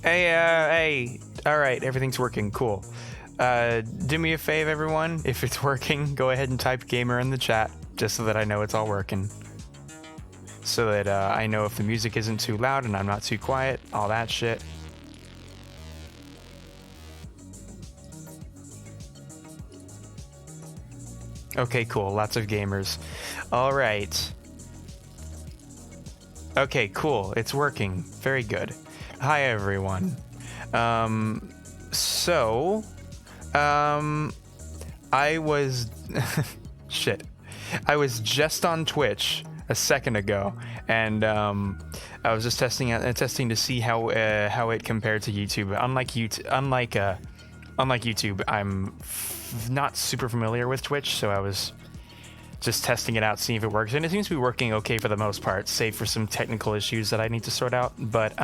Hey, all right, everything's working, cool. Do me a fave, everyone. If it's working, go ahead and type gamer in the chat, just so that I know it's all working. So that I know if the music isn't too loud and I'm not too quiet, all that shit. Okay, cool, lots of gamers. All right. Okay, cool, it's working, very good. Hi, everyone. I was shit. I was just on Twitch a second ago, and I was just testing to see how it compared to YouTube. Unlike YouTube, I'm not super familiar with Twitch, so I was just testing it out, seeing if it works, and it seems to be working okay for the most part, save for some technical issues that I need to sort out. But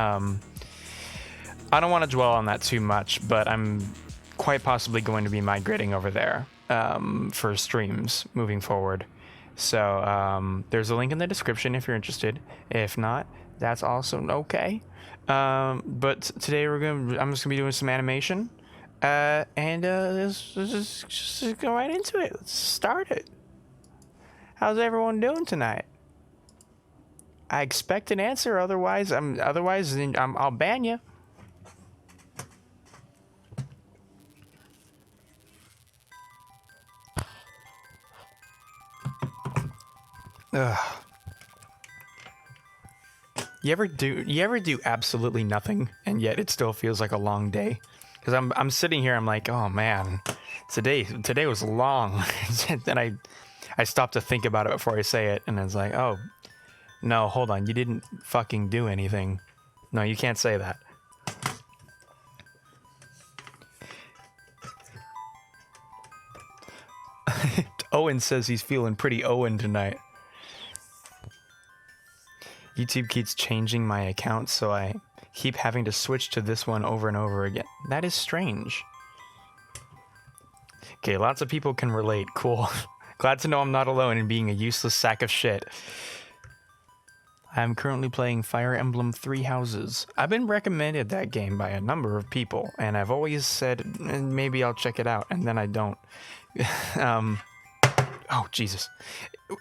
I don't want to dwell on that too much, but I'm quite possibly going to be migrating over there for streams moving forward. So there's a link in the description if you're interested. If not, that's also okay. But today I'm just gonna be doing some animation, and let's just go right into it. Let's start it. How's everyone doing tonight? I expect an answer, otherwise I'll ban you. Ugh. You ever do absolutely nothing and yet it still feels like a long day? Because I'm sitting here, I'm like, oh man, today was long. Then I stopped to think about it before I say it, and it's like, oh no, hold on, you didn't fucking do anything. No, you can't say that. Owen says he's feeling pretty Owen tonight. YouTube keeps changing my account, so I keep having to switch to this one over and over again. That is strange. Okay, lots of people can relate. Cool. Glad to know I'm not alone in being a useless sack of shit. I'm currently playing Fire Emblem Three Houses. I've been recommended that game by a number of people, and I've always said maybe I'll check it out, and then I don't. Oh, Jesus.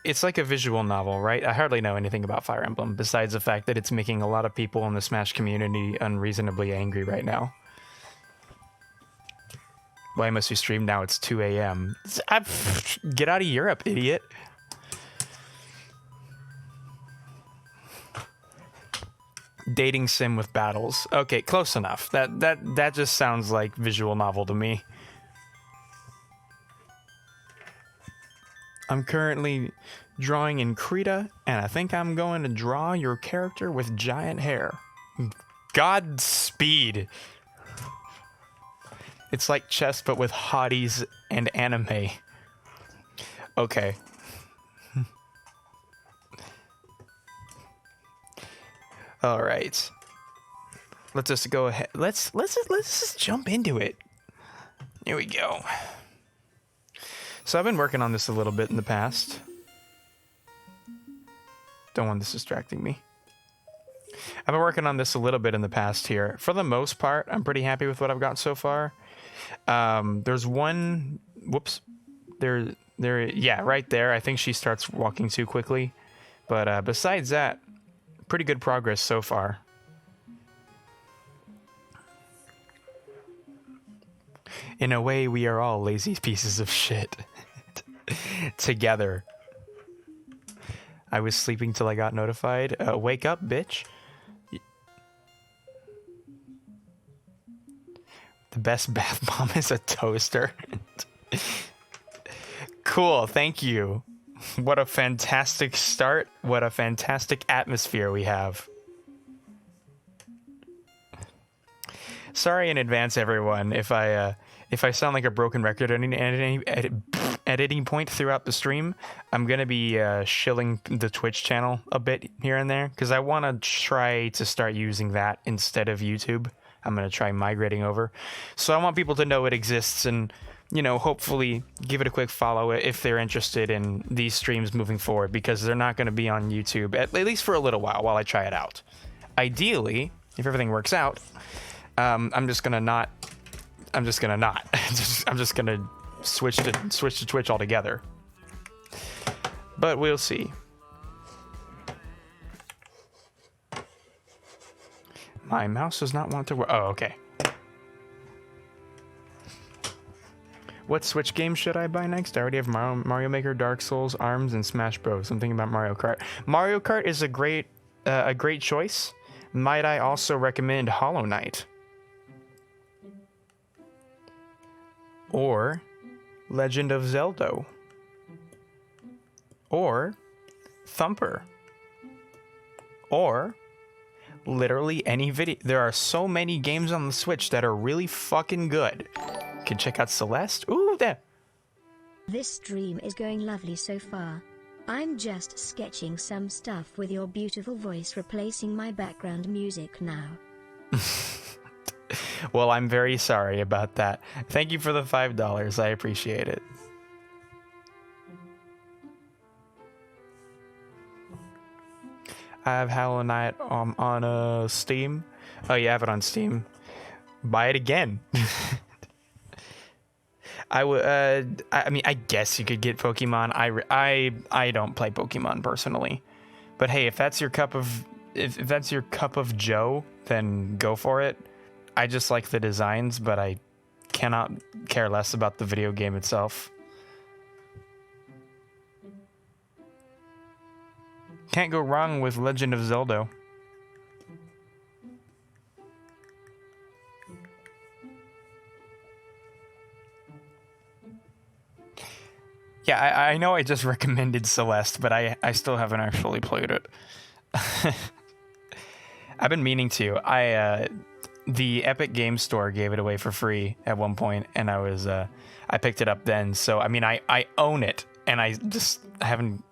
It's like a visual novel, right? I hardly know anything about Fire Emblem, besides the fact that it's making a lot of people in the Smash community unreasonably angry right now. Why must you stream now? It's 2 a.m. Get out of Europe, idiot. Dating sim with battles. Okay, close enough. That just sounds like visual novel to me. I'm currently drawing in Krita, and I think I'm going to draw your character with giant hair. Godspeed. It's like chess, but with hotties and anime. Okay. All right. Let's just go ahead. Let's just jump into it. Here we go. So I've been working on this a little bit in the past. Don't want this distracting me. I've been working on this a little bit in the past here. For the most part, I'm pretty happy with what I've got so far. There's one, whoops, yeah, right there. I think she starts walking too quickly. But besides that, pretty good progress so far. In a way, we are all lazy pieces of shit. Together. I was sleeping till I got notified. Wake up, bitch. The best bath bomb is a toaster. Cool, thank you. What a fantastic start. What a fantastic atmosphere we have. Sorry in advance, everyone, if I sound like a broken record at any editing point throughout the stream. I'm going to be shilling the Twitch channel a bit here and there, because I want to try to start using that instead of YouTube. I'm going to try migrating over. So I want people to know it exists and, you know, hopefully give it a quick follow if they're interested in these streams moving forward, because they're not going to be on YouTube, at least for a little while I try it out. Ideally, if everything works out, I'm just gonna not. I'm just gonna not. I'm just gonna switch to Twitch altogether. But we'll see. My mouse does not want to work. Oh, okay. What Switch game should I buy next? I already have Mario Maker, Dark Souls, ARMS, and Smash Bros. I'm thinking about Mario Kart. Mario Kart is a great choice. Might I also recommend Hollow Knight? Or Legend of Zelda? Or Thumper? Or literally any video. There are so many games on the Switch that are really fucking good. You can check out Celeste. Ooh, there. This stream is going lovely so far. I'm just sketching some stuff with your beautiful voice replacing my background music now. Well, I'm very sorry about that. Thank you for the $5. I appreciate it. I have Hollow Knight on Steam. Oh, you have it on Steam. Buy it again. I would. I mean, I guess you could get Pokemon. I don't play Pokemon personally, but hey, if that's your cup of Joe, then go for it. I just like the designs, but I cannot care less about the video game itself. Can't go wrong with Legend of Zelda. Yeah, I know I just recommended Celeste, but I still haven't actually played it. I've been meaning to. The Epic Game Store gave it away for free at one point, and I picked it up then. So I mean, I own it, and I just haven't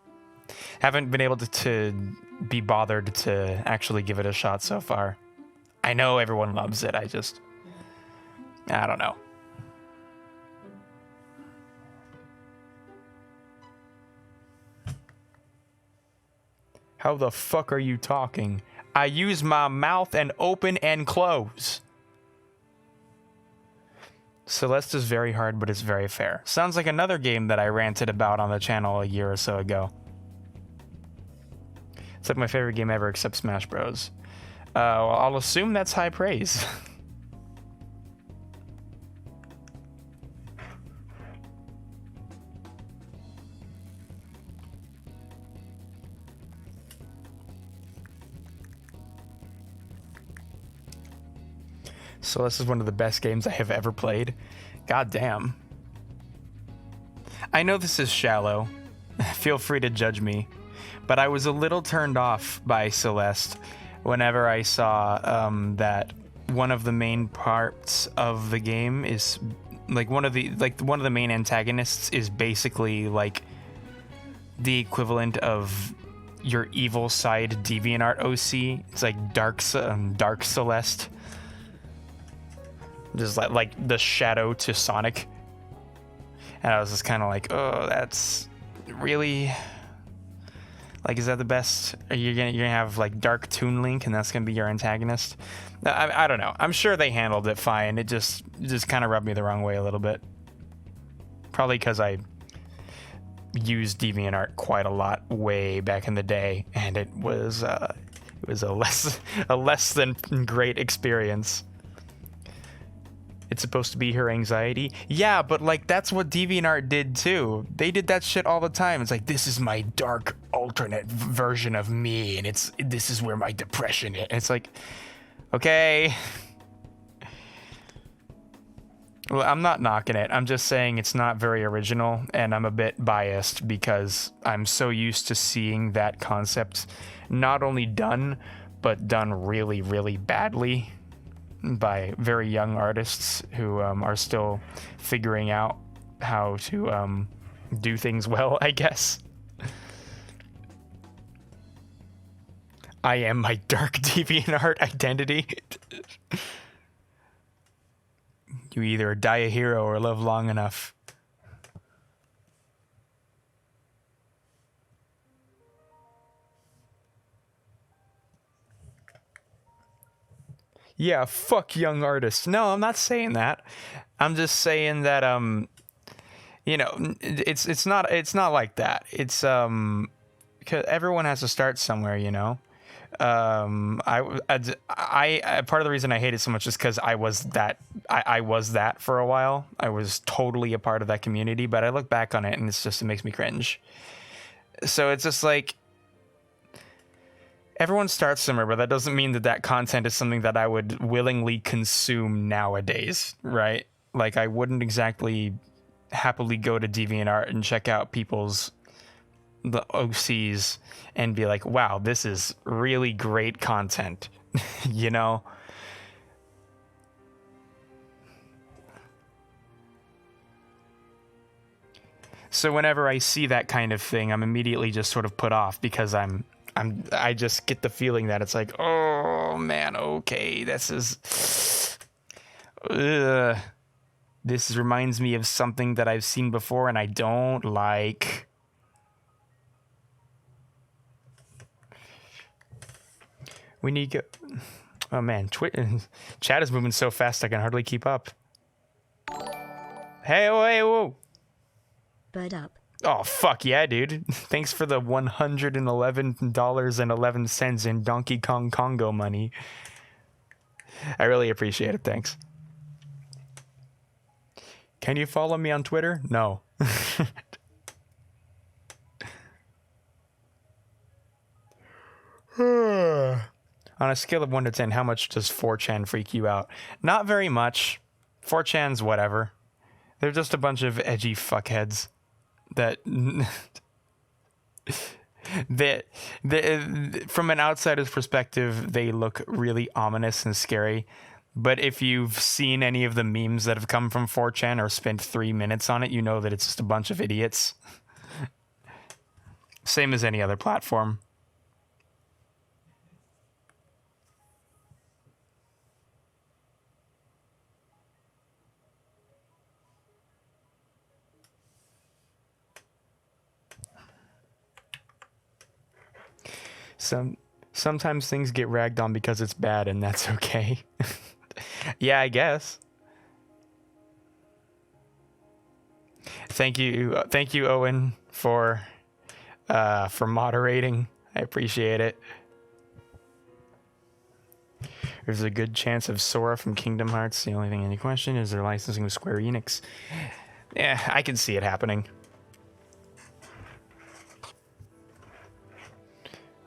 been able to be bothered to actually give it a shot so far. I know everyone loves it. I don't know. How the fuck are you talking? I use my mouth and open and close. Celeste is very hard, but it's very fair. Sounds like another game that I ranted about on the channel a year or so ago. It's like my favorite game ever except Smash Bros. Well, I'll assume that's high praise. So this is one of the best games I have ever played. God damn. I know this is shallow. Feel free to judge me. But I was a little turned off by Celeste whenever I saw that one of the main parts of the game is like one of the main antagonists is basically like the equivalent of your evil side DeviantArt OC. It's like Dark Celeste. Just like the shadow to Sonic. And I was just kind of like, oh, that's really, like, is that the best? You're gonna have like Dark Toon Link, and that's gonna be your antagonist? I don't know. I'm sure they handled it fine. It just kind of rubbed me the wrong way a little bit. Probably because I used DeviantArt quite a lot way back in the day, and it was a less than great experience. It's supposed to be her anxiety. Yeah, but like that's what DeviantArt did too. They did that shit all the time. It's like, this is my dark alternate version of me, and this is where my depression is. And it's like, okay. Well, I'm not knocking it. I'm just saying it's not very original, and I'm a bit biased because I'm so used to seeing that concept not only done, but done really, really badly by very young artists who are still figuring out how to do things well, I guess. I am my dark DeviantArt identity. You either die a hero or live long enough. Yeah, fuck young artists. No, I'm not saying that. I'm just saying that you know, it's not like that. It's because everyone has to start somewhere, you know. Part of the reason I hate it so much is because I was that for a while. I was totally a part of that community, but I look back on it and it makes me cringe. So it's just like everyone starts somewhere, but that doesn't mean that that content is something that I would willingly consume nowadays, right? Like I wouldn't exactly happily go to DeviantArt and check out the OCs and be like, wow, this is really great content, you know? So whenever I see that kind of thing, I'm immediately just sort of put off because I just get the feeling that it's like, oh man, okay, this reminds me of something that I've seen before and I don't like. We need to go. Oh man, chat is moving so fast I can hardly keep up. Hey, whoa. Bird up. Oh, fuck yeah, dude. Thanks for the $111.11 in Donkey Kong Congo money. I really appreciate it, thanks. Can you follow me on Twitter? No. On a scale of 1 to 10, how much does 4chan freak you out? Not very much. 4chan's whatever. They're just a bunch of edgy fuckheads that from an outsider's perspective, they look really ominous and scary. But if you've seen any of the memes that have come from 4chan or spent 3 minutes on it, you know that it's just a bunch of idiots. Same as any other platform. Sometimes things get ragged on because it's bad, and that's okay. Yeah, I guess. Thank you, Owen, for moderating. I appreciate it. There's a good chance of Sora from Kingdom Hearts. The only thing any question is their licensing with Square Enix. Yeah, I can see it happening.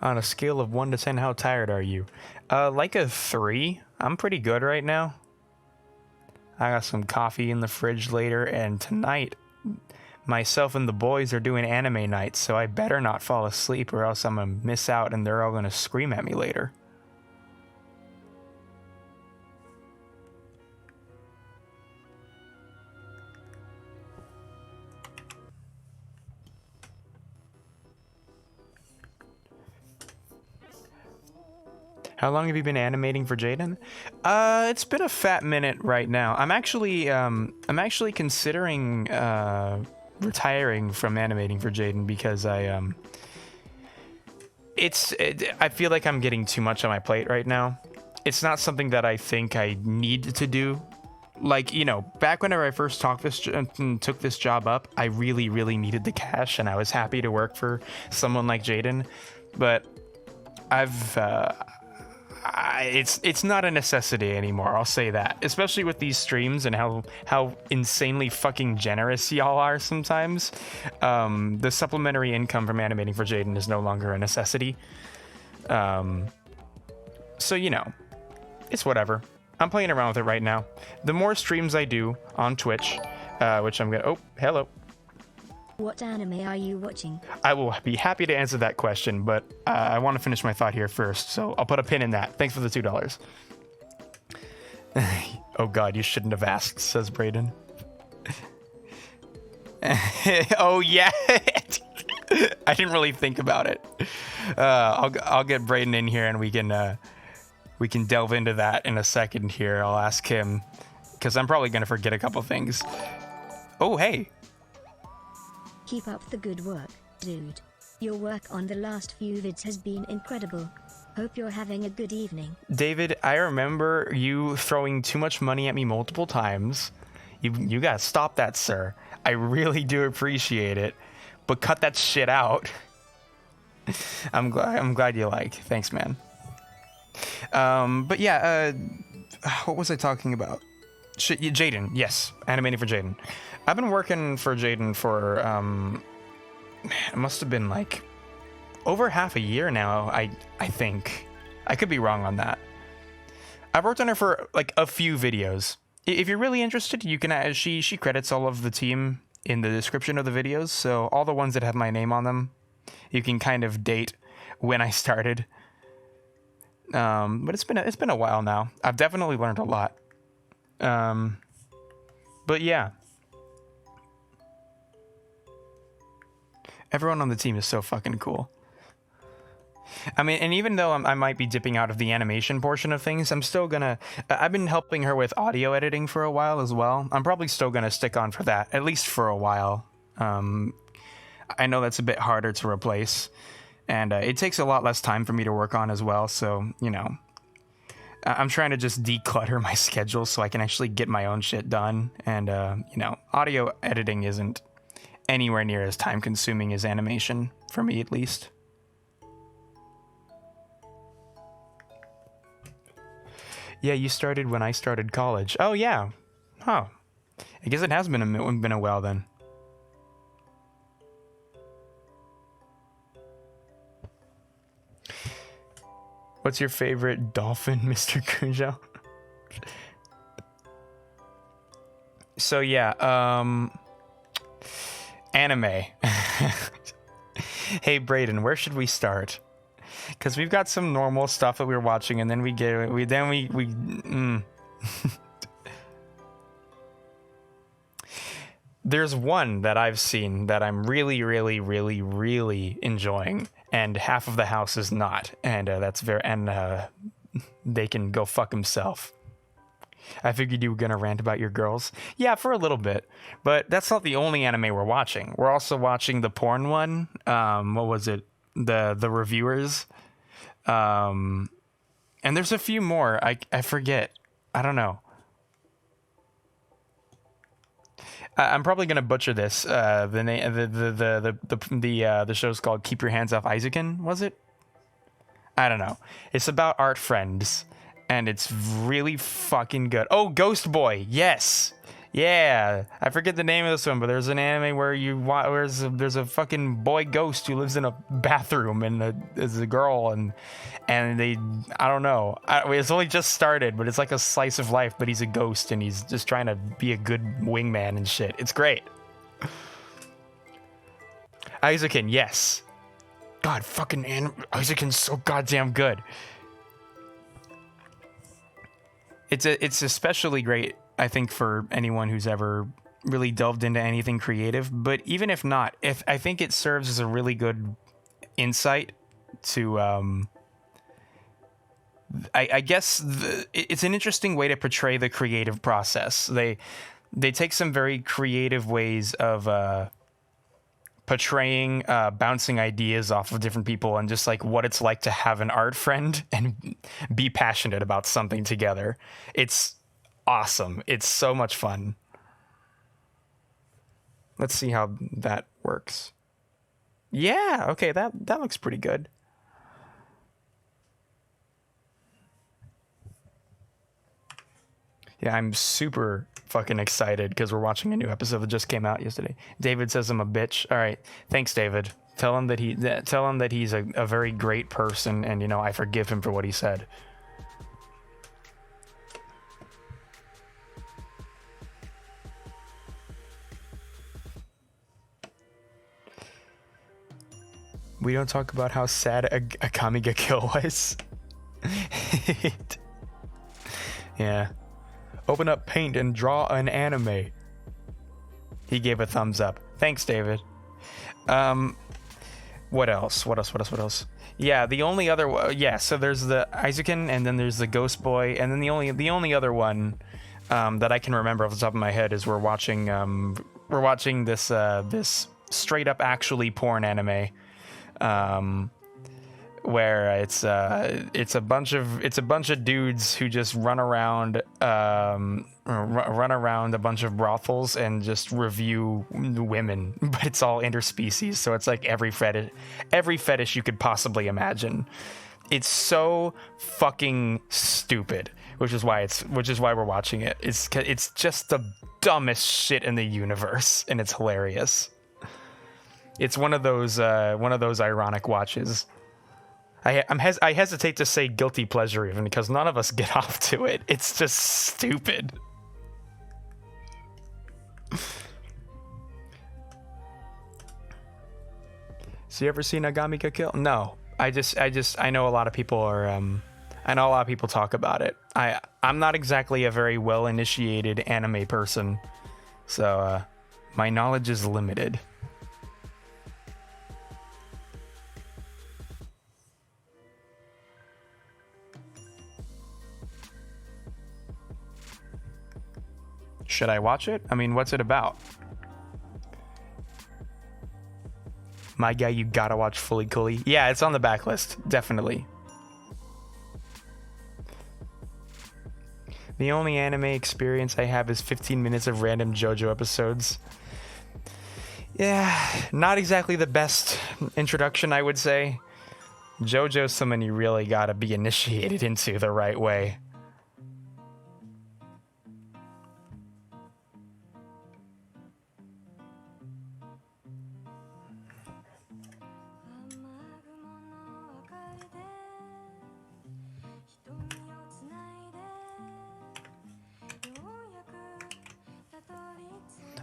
On a scale of 1 to 10, how tired are you? Like a 3. I'm pretty good right now. I got some coffee in the fridge later, and tonight, myself and the boys are doing anime night, so I better not fall asleep or else I'm gonna miss out and they're all gonna scream at me later. How long have you been animating for Jaiden? It's been a fat minute right now. I'm actually considering retiring from animating for Jaiden because I feel like I'm getting too much on my plate right now. It's not something that I think I need to do. Like, you know, back whenever I first took this job up, I really, really needed the cash, and I was happy to work for someone like Jaiden. But it's not a necessity anymore, I'll say that. Especially with these streams and how insanely fucking generous y'all are sometimes. The supplementary income from animating for Jaiden is no longer a necessity. So, you know, it's whatever. I'm playing around with it right now. The more streams I do on Twitch, which I'm gonna... Oh, hello. What anime are you watching? I will be happy to answer that question, but I want to finish my thought here first, so I'll put a pin in that. Thanks for the $2. Oh god, you shouldn't have asked, says Brayden. Oh yeah. I didn't really think about it. I'll get Brayden in here and we can delve into that in a second here. I'll ask him, because I'm probably going to forget a couple things. Oh, hey. Keep up the good work, dude. Your work on the last few vids has been incredible. Hope you're having a good evening. David, I remember you throwing too much money at me multiple times. You gotta stop that, sir. I really do appreciate it, but cut that shit out. I'm glad you like. Thanks, man. But yeah, what was I talking about? Jaiden, yes, animating for Jaiden. I've been working for Jaiden for it must have been like over half a year now. I think I could be wrong on that. I've worked on her for like a few videos. If you're really interested, you can. She credits all of the team in the description of the videos, so all the ones that have my name on them, you can kind of date when I started. But it's been a while now. I've definitely learned a lot. But yeah, everyone on the team is so fucking cool. I mean, and even though I might be dipping out of the animation portion of things, I'm still gonna... I've been helping her with audio editing for a while as well. I'm probably still gonna stick on for that, at least for a while. I know that's a bit harder to replace, and it takes a lot less time for me to work on as well, so, you know... I'm trying to just declutter my schedule so I can actually get my own shit done, and, you know, audio editing isn't anywhere near as time-consuming as animation, for me at least. Yeah, you started when I started college. Oh, yeah. Huh. I guess it has been a while then. What's your favorite dolphin, Mr. Cujo? So yeah, anime. Hey Brayden, where should we start? Because we've got some normal stuff that we're watching, and then there's one that I've seen that I'm really, really, really, really enjoying, and half of the house is not, and they can go fuck himself. I figured you were gonna rant about your girls. Yeah, for a little bit, but that's not the only anime we're watching. We're also watching the porn one. What was it? The reviewers. And there's a few more. I forget. I don't know. I'm probably gonna butcher this. The name, the show's called "Keep Your Hands Off Isaacin." Was it? I don't know. It's about art friends, and it's really fucking good. Oh, Ghost Boy. Yes. Yeah. I forget the name of this one, but there's an anime where there's a fucking boy ghost who lives in a bathroom and is a girl, and they, I don't know. It's only just started, but it's like a slice of life, but he's a ghost and he's just trying to be a good wingman and shit. It's great. Isaacin, yes. God, fucking Isaacin's so goddamn good. It's especially great, I think, for anyone who's ever really delved into anything creative. But even if not, I think it serves as a really good insight to... I guess it's an interesting way to portray the creative process. They take some very creative ways of portraying, bouncing ideas off of different people, and just like what it's like to have an art friend and be passionate about something together. It's awesome. It's so much fun. Let's see how that works. Yeah, okay, that looks pretty good. Yeah, I'm super fucking excited because we're watching a new episode that just came out yesterday. David says I'm a bitch. All right, thanks, David. Tell him that he's a very great person, and you know I forgive him for what he said. We don't talk about how sad a Kamiga kill was. Yeah. Open up Paint and draw an anime. He gave a thumbs up. Thanks, David. What else? Yeah, the only other... Yeah, so there's the Isaacin, and then there's the Ghost Boy, and then the only other one that I can remember off the top of my head is we're watching this straight up actually porn anime. where it's a bunch of dudes who just run around a bunch of brothels and just review women, but it's all interspecies, so it's like every fetish you could possibly imagine. It's so fucking stupid, which is why we're watching it. It's just the dumbest shit in the universe, and it's hilarious. It's one of those ironic watches. I hesitate to say guilty pleasure even because none of us get off to it. It's just stupid. So you ever seen Agami Ga Kill? No. I know a lot of people are I know a lot of people talk about it. I'm not exactly a very well initiated anime person, so my knowledge is limited. Should I watch it? I mean, what's it about? My guy, you gotta watch Fully Cooley. Yeah, it's on the backlist, definitely. The only anime experience I have is 15 minutes of random JoJo episodes. Yeah, not exactly the best introduction, I would say. JoJo's someone you really gotta be initiated into the right way.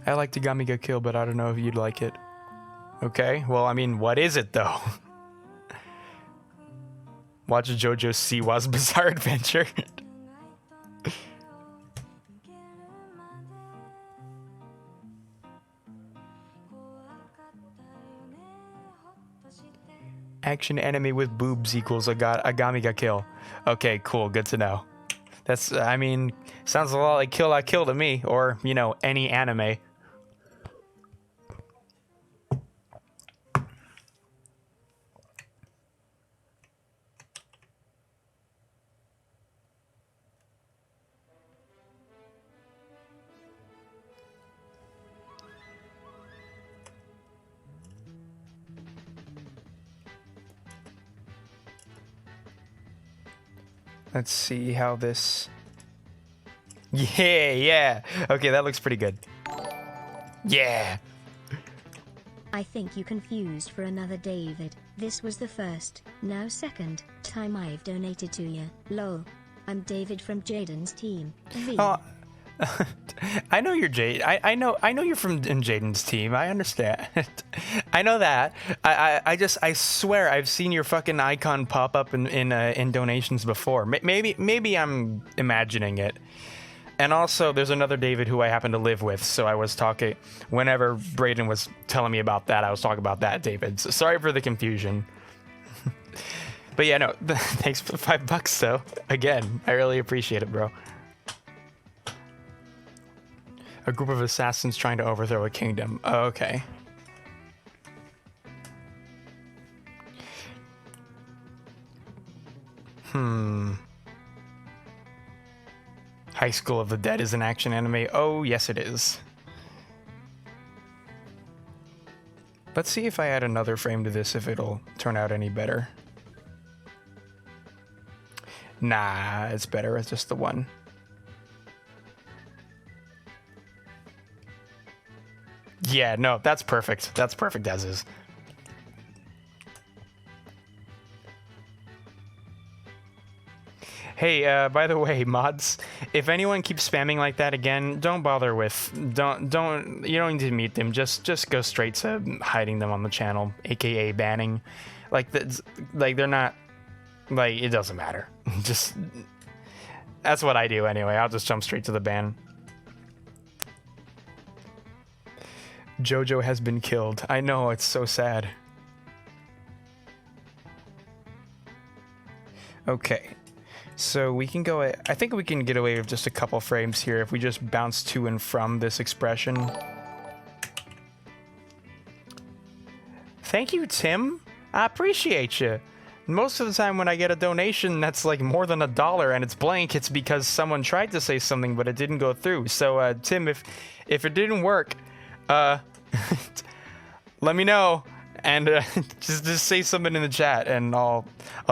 I like Agami Ga Kill, but I don't know if you'd like it. Okay, well, I mean, what is it, though? Watch JoJo Siwa's Bizarre Adventure. Action anime with boobs equals Agami Ga Kill. Okay, cool, good to know. That's, I mean, sounds a lot like Kill La Kill to me, or, you know, any anime. Let's see how this... Yeah. Okay, that looks pretty good. Yeah. I think you confused for another David. This was the first, now second, time I've donated to you. Lol. I'm David from Jaiden's team. V. Oh, I know you're Jade. I know you're from Jaiden's team. I understand. I know that. I swear I've seen your fucking icon pop up in donations before. Maybe I'm imagining it. And also, there's another David who I happen to live with, so I was talking whenever Braden was telling me about that. I was talking about that David. So sorry for the confusion. But yeah, no, thanks for the $5 though. Again, I really appreciate it, bro. A group of assassins trying to overthrow a kingdom. Oh, okay. High School of the Dead is an action anime. Oh, yes it is. Let's see if I add another frame to this, if it'll turn out any better. Nah, it's better with just the one. Yeah, no, that's perfect. That's perfect as is. Hey, by the way, mods, if anyone keeps spamming like that again, don't bother with, you don't need to mute them. Just go straight to hiding them on the channel, aka banning. Like they're not, like, it doesn't matter. Just, that's what I do anyway. I'll just jump straight to the ban. JoJo has been killed. I know, it's so sad. Okay. So we can go, I think we can get away with just a couple frames here if we just bounce to and from this expression. Thank you, Tim. I appreciate you. Most of the time when I get a donation that's like more than $1 and it's blank, it's because someone tried to say something but it didn't go through. So Tim, if it didn't work, let me know and just say something in the chat and I'll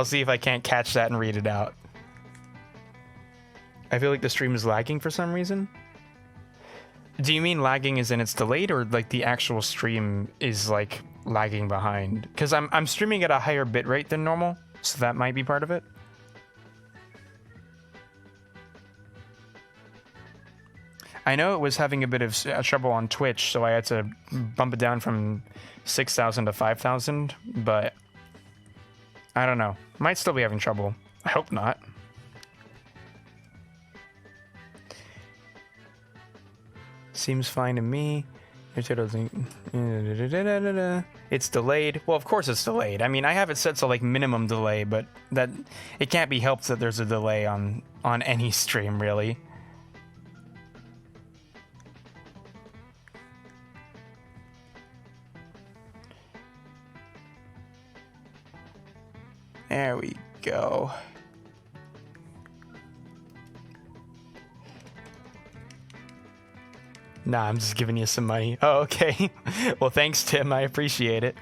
see if I can't catch that and read it out. I feel like the stream is lagging for some reason. Do you mean lagging as in it's delayed, or like the actual stream is like lagging behind? Because I'm streaming at a higher bitrate than normal, so that might be part of it. I know it was having a bit of trouble on Twitch, so I had to bump it down from 6,000 to 5,000, but I don't know. Might still be having trouble. I hope not. Seems fine to me. It's delayed. Well, of course it's delayed. I mean, I have it set to like minimum delay, but that it can't be helped that there's a delay on any stream, really. There we go. Nah, I'm just giving you some money. Oh, okay. Well, thanks, Tim. I appreciate it.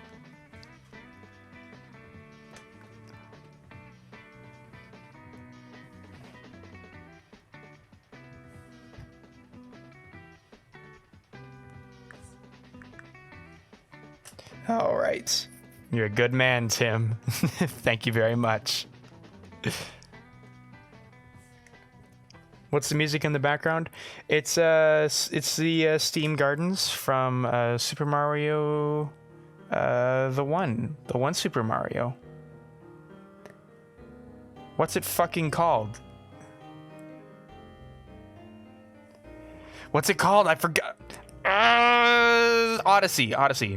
All right. You're a good man, Tim. Thank you very much. What's the music in the background? It's the Steam Gardens from Super Mario, the one Super Mario. What's it fucking called? What's it called? I forgot. Odyssey,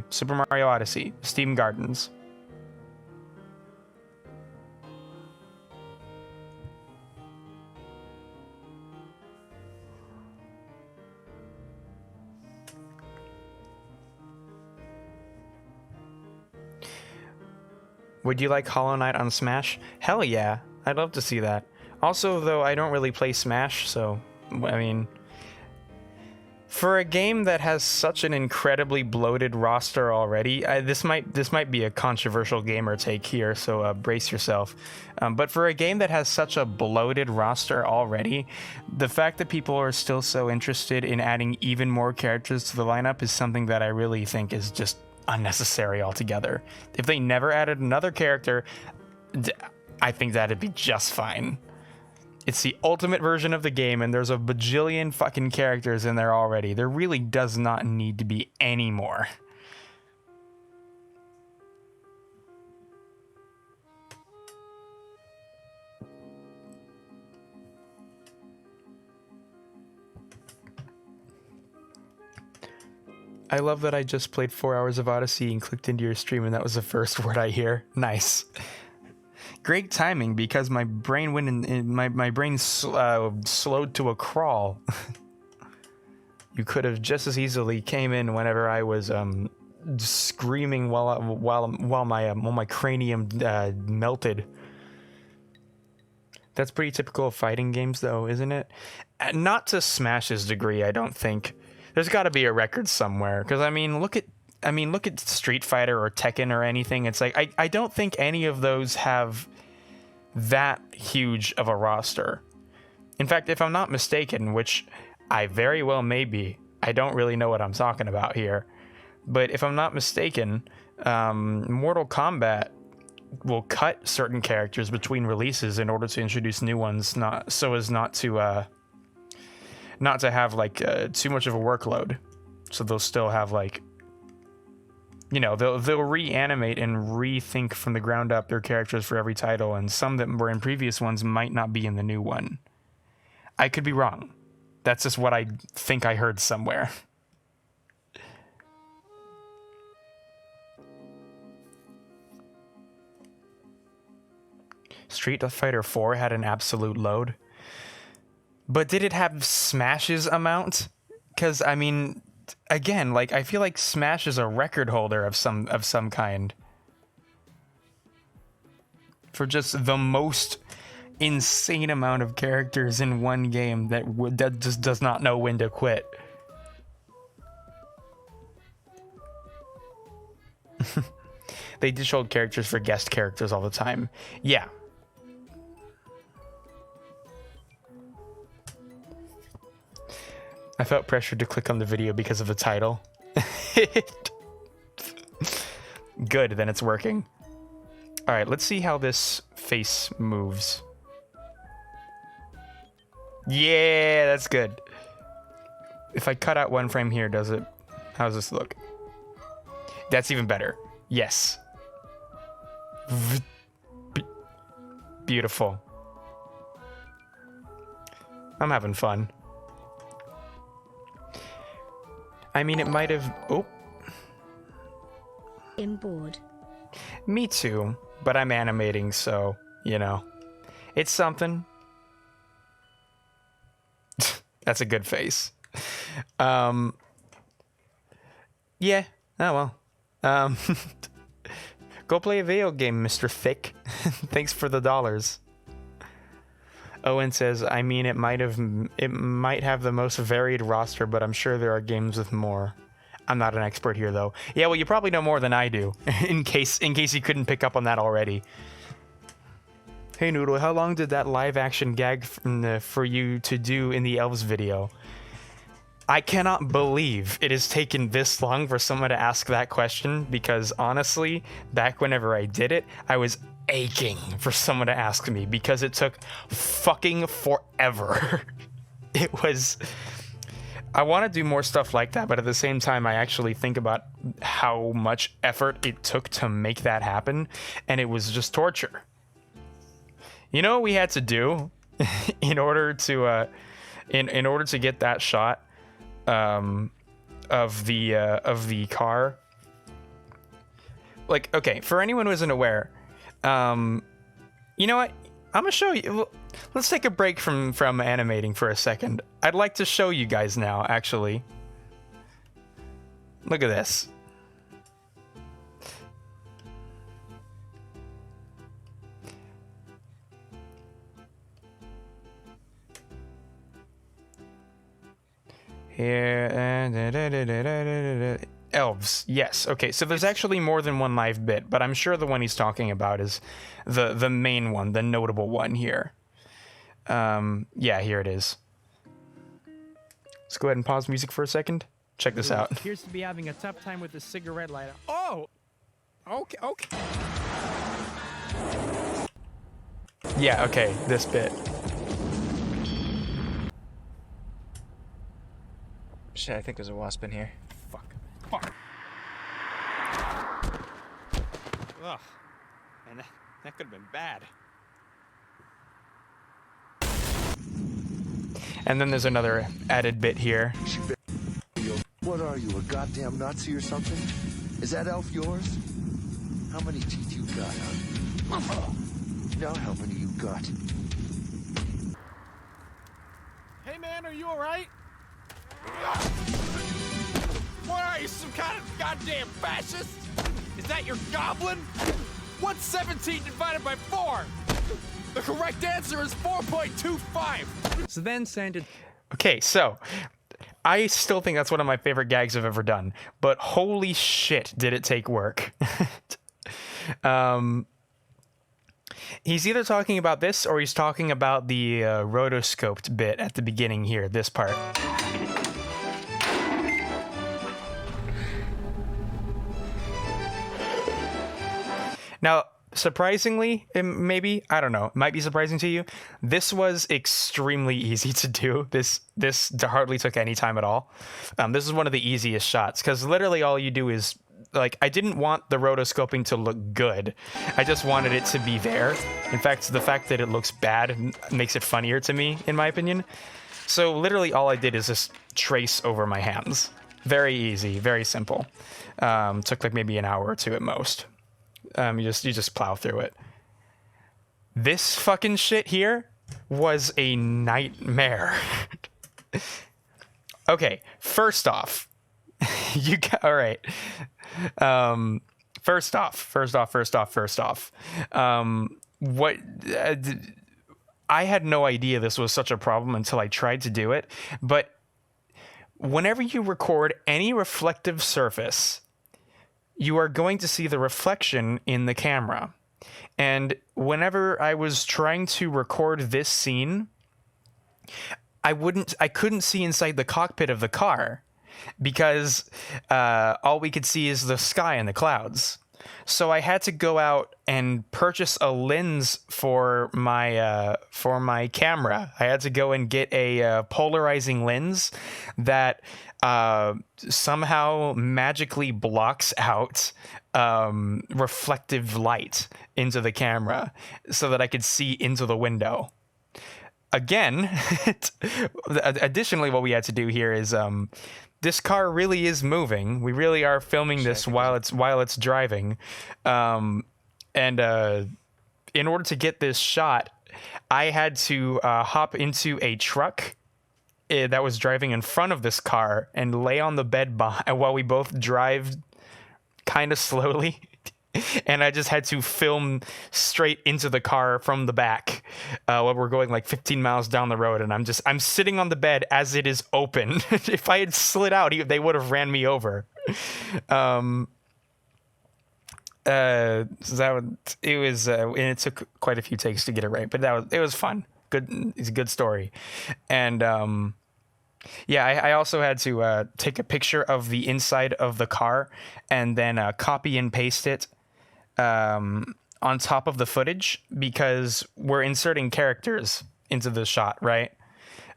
Super Mario Odyssey, Steam Gardens. Would you like Hollow Knight on Smash? Hell yeah, I'd love to see that. Also, though, I don't really play Smash, so, I mean, for a game that has such an incredibly bloated roster already, this might be a controversial gamer take here, so brace yourself. But for a game that has such a bloated roster already, the fact that people are still so interested in adding even more characters to the lineup is something that I really think is just unnecessary altogether. If they never added another character, I think that'd be just fine. It's the ultimate version of the game, and there's a bajillion fucking characters in there already. There really does not need to be any more. I love that I just played 4 hours of Odyssey and clicked into your stream, and that was the first word I hear. Nice. Great timing, because my brain went in my brain slowed to a crawl. You could have just as easily came in whenever I was screaming while my cranium melted. That's pretty typical of fighting games, though, isn't it? Not to Smash's degree, I don't think. There's got to be a record somewhere, because I mean, look at Street Fighter or Tekken or anything. It's like I don't think any of those have that huge of a roster. In fact, if I'm not mistaken, which I very well may be, I don't really know what I'm talking about here. But if I'm not mistaken, Mortal Kombat will cut certain characters between releases in order to introduce new ones, not to have like too much of a workload. So they'll still have like, you know, they'll reanimate and rethink from the ground up their characters for every title, and some that were in previous ones might not be in the new one. I could be wrong. That's just what I think I heard somewhere. Street Fighter 4 had an absolute load. But did it have Smash's amount? Because, I mean, again, like, I feel like Smash is a record holder of some kind. for just the most insane amount of characters in one game that just does not know when to quit. They dish old characters for guest characters all the time. Yeah. I felt pressured to click on the video because of the title. Good, then it's working. Alright, let's see how this face moves. Yeah, that's good. If I cut out one frame here, does it... How does this look? That's even better. Yes. Beautiful. I'm having fun. I mean, it might have... Oh. I'm bored. Me too, but I'm animating, so, you know. It's something. That's a good face. Yeah. Oh, well. Go play a video game, Mr. Thick. Thanks for the dollars. Owen says, I mean, it might have the most varied roster, but I'm sure there are games with more. I'm not an expert here, though. Yeah, well, you probably know more than I do, in case you couldn't pick up on that already. Hey, Noodle, how long did that live-action gag for you to do in the Elves video? I cannot believe it has taken this long for someone to ask that question, because honestly, back whenever I did it, I was aching for someone to ask me, because it took fucking forever. It was... I want to do more stuff like that, but at the same time, I actually think about how much effort it took to make that happen, and it was just torture. You know what we had to do in order to in order to get that shot of the car? Like, okay, for anyone who isn't aware, you know what? I'm gonna show you. Let's take a break from animating for a second. I'd like to show you guys now, actually. Look at this. Here, Elves, yes. Okay, so there's actually more than one live bit, but I'm sure the one he's talking about is the main one, the notable one here. Yeah, here it is. Let's go ahead and pause music for a second. Check this out. Appears to be having a tough time with the cigarette lighter. Oh! Okay. Yeah, okay, this bit. Shit, I think there's a wasp in here. Fuck. Ugh. Man, that could have been bad. And then there's another added bit here. What are you, a goddamn Nazi or something? Is that elf yours? How many teeth you got, huh? Now how many you got? Hey man, are you alright? What are you, some kind of goddamn fascist? Is that your goblin? What's 17 divided by 4? The correct answer is 4.25. So then Sandra... Okay, so I still think that's one of my favorite gags I've ever done, but holy shit, did it take work. He's either talking about this or he's talking about the rotoscoped bit at the beginning here, this part. Now, surprisingly, maybe, I don't know, it might be surprising to you, this was extremely easy to do. This hardly took any time at all. This is one of the easiest shots, because literally all you do is, like, I didn't want the rotoscoping to look good. I just wanted it to be there. In fact, the fact that it looks bad makes it funnier to me, in my opinion. So literally all I did is just trace over my hands. Very easy, very simple. Took like maybe an hour or two at most. You just plow through it. This fucking shit here was a nightmare. Okay, first off, all right. First off. what I had no idea this was such a problem until I tried to do it. But whenever you record any reflective surface, you are going to see the reflection in the camera. And whenever I was trying to record this scene, I couldn't see inside the cockpit of the car because all we could see is the sky and the clouds. So I had to go out and purchase a lens for my camera. I had to go and get a polarizing lens that somehow magically blocks out reflective light into the camera so that I could see into the window. Again, additionally, what we had to do here is this car really is moving. We really are filming this while it's driving, and in order to get this shot, I had to hop into a truck that was driving in front of this car and lay on the bed while we both drive kind of slowly. And I just had to film straight into the car from the back while we're going like 15 miles down the road. And I'm sitting on the bed as it is open. If I had slid out, they would have ran me over. And it took quite a few takes to get it right, but it was fun. Good. It's a good story. And, yeah, I also had to take a picture of the inside of the car and then copy and paste it on top of the footage because we're inserting characters into the shot, right?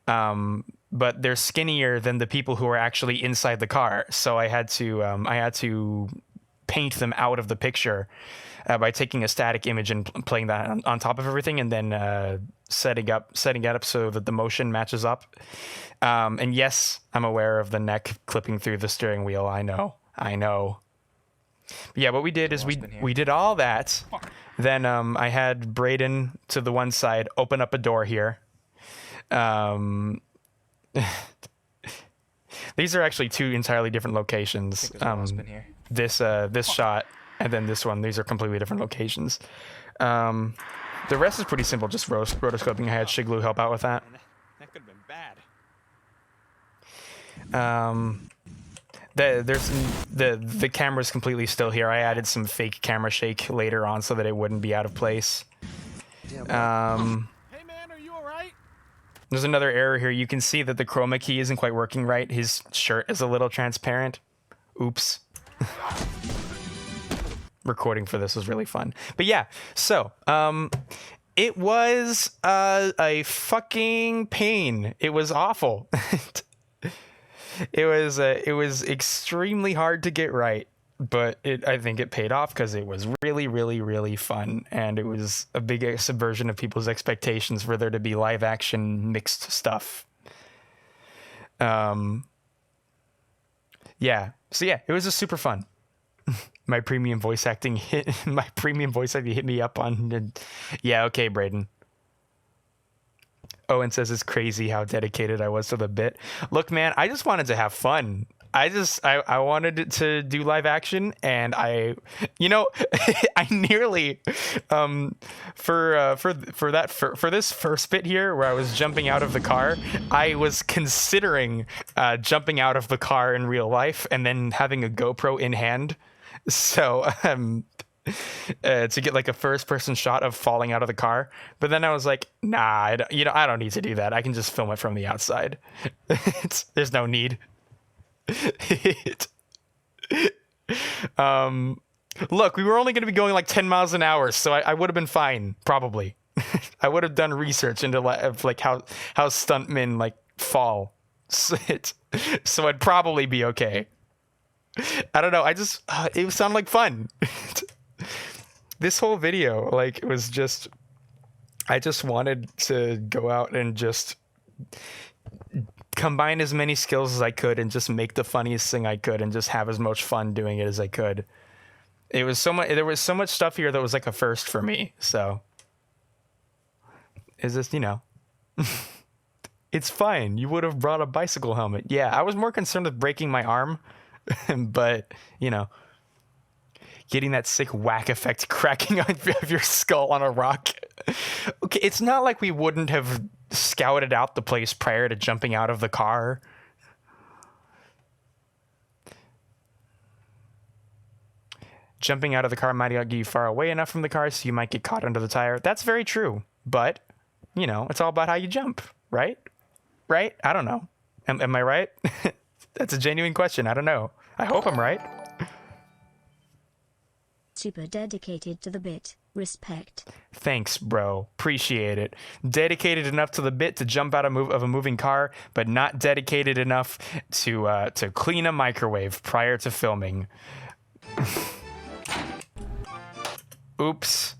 But they're skinnier than the people who are actually inside the car, so I had to paint them out of the picture by taking a static image and playing that on top of everything, and then setting it up so that the motion matches up. And yes, I'm aware of the neck clipping through the steering wheel. I know. But yeah, what we did is we did all that. Then I had Braden to the one side open up a door here. These are actually two entirely different locations. This shot and then this one. These are completely different locations. The rest is pretty simple, just rotoscoping. I had Shiglu help out with that. That could have been bad. The camera's completely still here. I added some fake camera shake later on so that it wouldn't be out of place. Hey man, are you alright? There's another error here. You can see that the chroma key isn't quite working right. His shirt is a little transparent. Oops. Recording for this was really fun. But yeah, so it was a fucking pain. It was awful. It was extremely hard to get right, but I think it paid off because it was really, really, really fun, and it was a big subversion of people's expectations for there to be live action mixed stuff. Yeah. So yeah, it was just super fun. My premium voice acting hit me up on. Yeah, okay, Braden. Owen says it's crazy how dedicated I was to the bit. Look, man, I just wanted to have fun. I wanted to do live action, and I nearly for this first bit here where I was jumping out of the car, I was considering jumping out of the car in real life and then having a GoPro in hand. So to get like a first-person shot of falling out of the car, but then I was like, nah, I don't need to do that. I can just film it from the outside. There's no need. Look, we were only going to be going like 10 miles an hour, so I would have been fine, probably. I would have done research into like how stuntmen like fall, so I'd probably be okay. I don't know. It sounded like fun. This whole video, like, it was just, I just wanted to go out and just combine as many skills as I could and just make the funniest thing I could and just have as much fun doing it as I could. There was so much stuff here that was like a first for me. So is this, it's fine. You would have brought a bicycle helmet. Yeah, I was more concerned with breaking my arm, but Getting that sick whack effect cracking of your skull on a rock. Okay, it's not like we wouldn't have scouted out the place prior to jumping out of the car. Jumping out of the car might not get you far away enough from the car, so you might get caught under the tire. That's very true. But, you know, it's all about how you jump, right? Right? I don't know. Am I right? That's a genuine question. I don't know. I hope I'm right. Super dedicated to the bit. Respect. Thanks, bro. Appreciate it. Dedicated enough to the bit to jump out of a moving car, but not dedicated enough to clean a microwave prior to filming. Oops.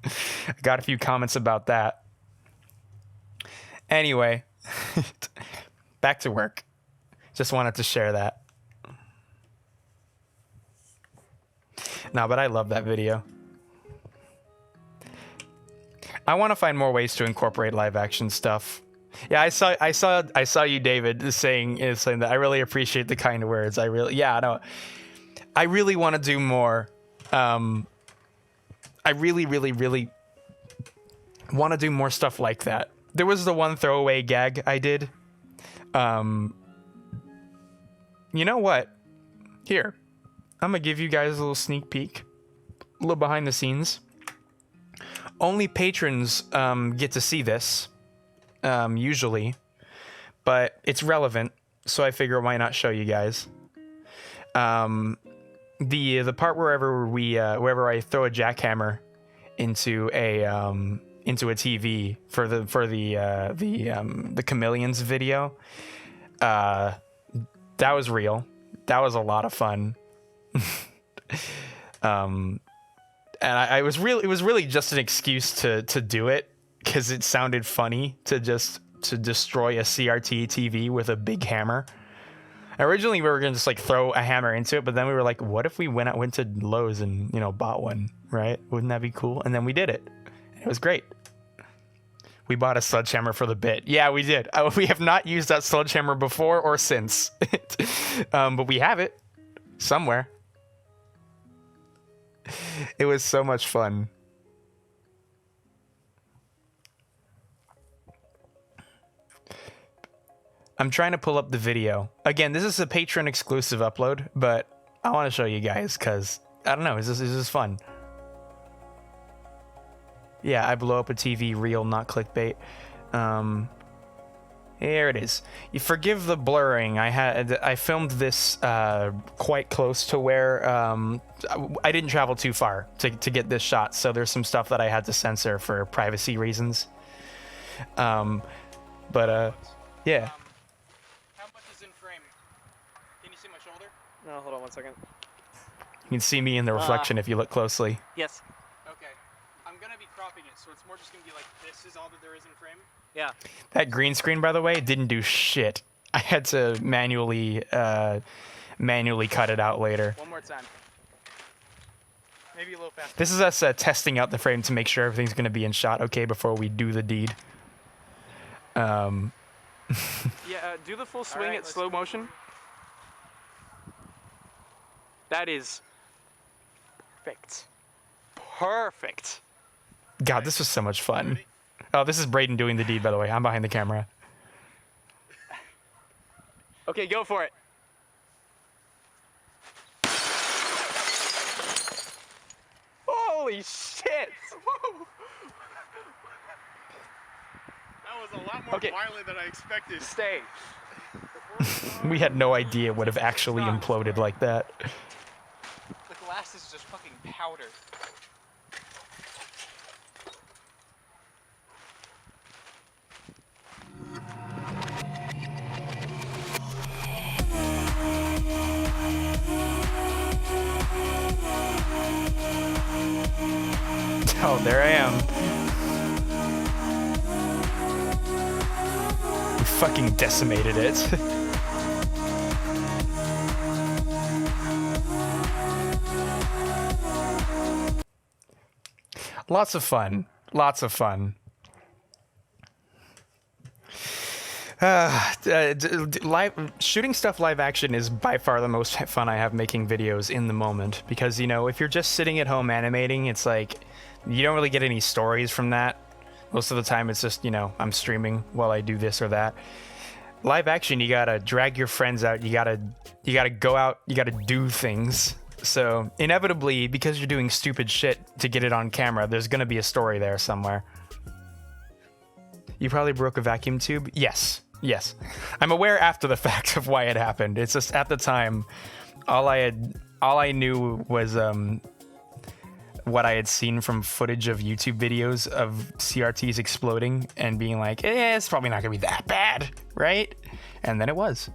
I got a few comments about that. Anyway, back to work. Just wanted to share that. No, but I love that video. I want to find more ways to incorporate live action stuff. Yeah, I saw you, David, saying that. I really appreciate the kind words. I really want to do more. I really want to do more stuff like that. There was the one throwaway gag I did. You know what? Here, I'm gonna give you guys a little sneak peek, a little behind the scenes. Only patrons get to see this, usually, but it's relevant, so I figure why not show you guys. The part wherever I throw a jackhammer into a TV for the Chameleons video, that was real. That was a lot of fun. And it was really just an excuse to do it because it sounded funny to destroy a CRT TV with a big hammer. Originally, we were gonna just like throw a hammer into it, but then we were like, what if we went to Lowe's and bought one, right? Wouldn't that be cool? And then we did it. It was great. We bought a sledgehammer for the bit. Yeah, we did. We have not used that sledgehammer before or since, but we have it somewhere. It was so much fun. I'm trying to pull up the video. Again, this is a Patreon exclusive upload, but I want to show you guys because, I don't know, this is fun. Yeah, I blow up a TV, real, not clickbait. Here it is. You forgive the blurring. I filmed this quite close to where I didn't travel too far to get this shot, so there's some stuff that I had to censor for privacy reasons. Yeah. How much is in frame? Can you see my shoulder? No, hold on 1 second. You can see me in the reflection if you look closely. Yes. Okay. I'm gonna be cropping it, so it's more just gonna be like this is all that there is in frame. Yeah. That green screen, by the way, didn't do shit. I had to manually cut it out later. One more time. Maybe a little faster. This is us testing out the frame to make sure everything's going to be in shot okay before we do the deed. Yeah, do the full swing at slow motion. That is perfect. Perfect. God, this was so much fun. Oh, this is Braden doing the deed, by the way. I'm behind the camera. Okay, go for it. Holy shit! That was a lot more violent than I expected. Stay. We had no idea it would have actually imploded like that. The glass is just fucking powder. Oh, there I am. We fucking decimated it. Lots of fun. Lots of fun. Live shooting stuff live action is by far the most fun I have making videos in the moment, because you know, if you're just sitting at home animating, it's like you don't really get any stories from that. Most of the time it's just, you know, I'm streaming while I do this or that. Live action, you gotta drag your friends out, you gotta go out, you gotta do things. So inevitably, because you're doing stupid shit to get it on camera, there's gonna be a story there somewhere. You probably broke a vacuum tube? Yes. Yes. I'm aware after the fact of why it happened. It's just at the time, all I knew was what I had seen from footage of YouTube videos of CRTs exploding and being like, it's probably not gonna be that bad, right? And then it was.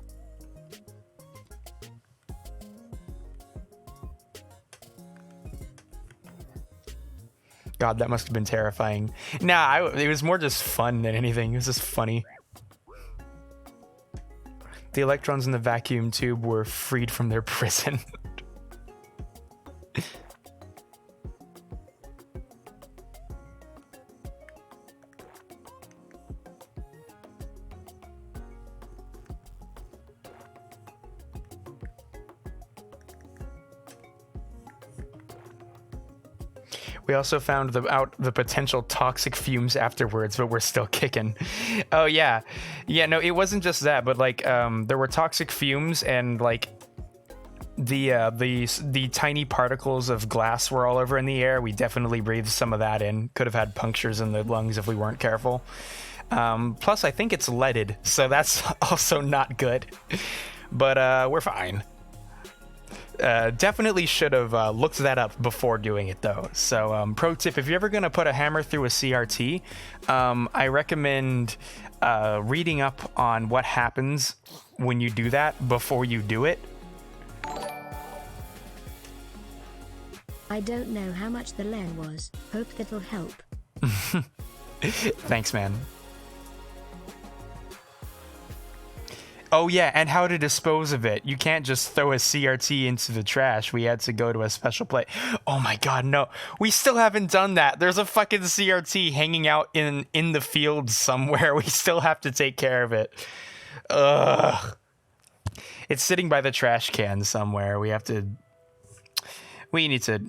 God, that must have been terrifying. Nah, it was more just fun than anything. It was just funny. The electrons in the vacuum tube were freed from their prison. We also found the potential toxic fumes afterwards, but we're still kicking. Oh yeah, no, it wasn't just that, but like there were toxic fumes and like the tiny particles of glass were all over in the air. We definitely breathed some of that in. Could have had punctures in the lungs if we weren't careful. Plus, I think it's leaded, so that's also not good. But we're fine. Definitely should have looked that up before doing it though. So pro tip, if you're ever going to put a hammer through a CRT, I recommend reading up on what happens when you do that before you do it. I don't know how much the lead was. Hope that'll help. Thanks, man. Oh yeah, and how to dispose of it. You can't just throw a CRT into the trash. We had to go to a special place. Oh my god, no. We still haven't done that. There's a fucking CRT hanging out in the field somewhere. We still have to take care of it. Ugh. It's sitting by the trash can somewhere. We need to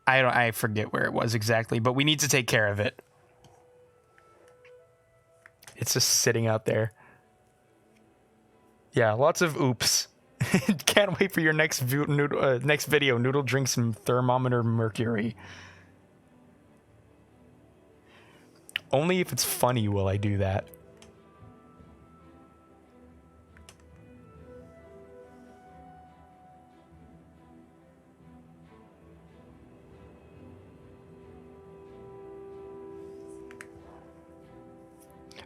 I forget where it was exactly, but we need to take care of it. It's just sitting out there. Yeah, lots of oops. Can't wait for your next video. Noodle drinks some thermometer mercury. Only if it's funny will I do that.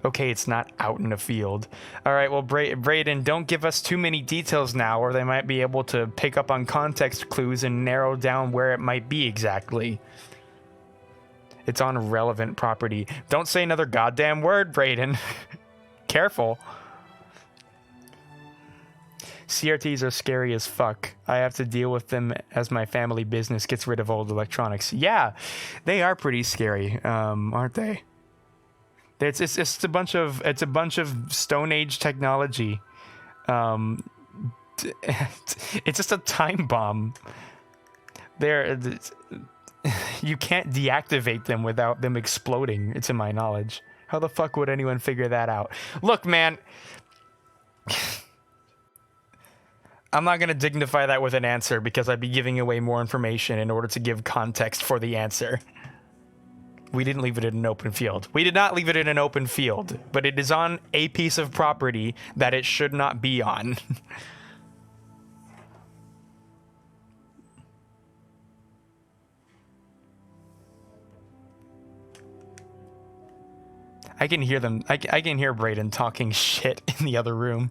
Okay, it's not out in a field. All right, well, Brayden, don't give us too many details now, or they might be able to pick up on context clues and narrow down where it might be exactly. It's on relevant property. Don't say another goddamn word, Brayden. Careful. CRTs are scary as fuck. I have to deal with them as my family business gets rid of old electronics. Yeah, they are pretty scary, aren't they? It's a bunch of Stone Age technology. It's just a time bomb. You can't deactivate them without them exploding, to my knowledge. How the fuck would anyone figure that out? Look, man. I'm not going to dignify that with an answer because I'd be giving away more information in order to give context for the answer. We didn't leave it in an open field. We did not leave it in an open field, but it is on a piece of property that it should not be on. I can hear them. I can hear Brayden talking shit in the other room.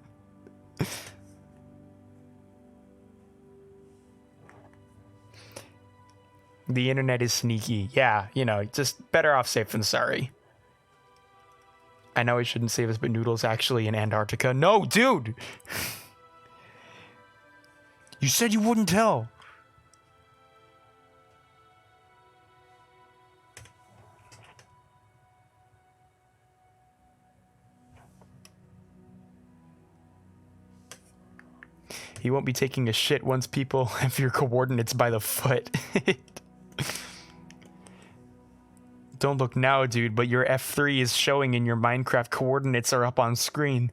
The internet is sneaky. Yeah, you know, just better off safe than sorry. I know I shouldn't say this, but Noodle's actually in Antarctica. No, dude! You said you wouldn't tell. He won't be taking a shit once people have your coordinates by the foot. Don't look now, dude, but your F3 is showing and your Minecraft coordinates are up on screen.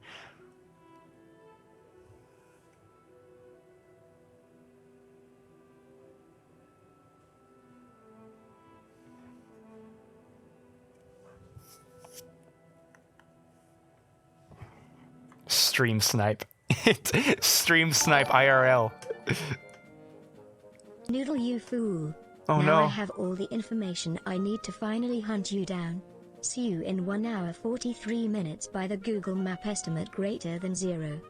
Stream snipe. Stream snipe IRL. Noodle, you fool. Oh now no. I have all the information I need to finally hunt you down. See you in 1 hour 43 minutes by the Google map estimate greater than 0.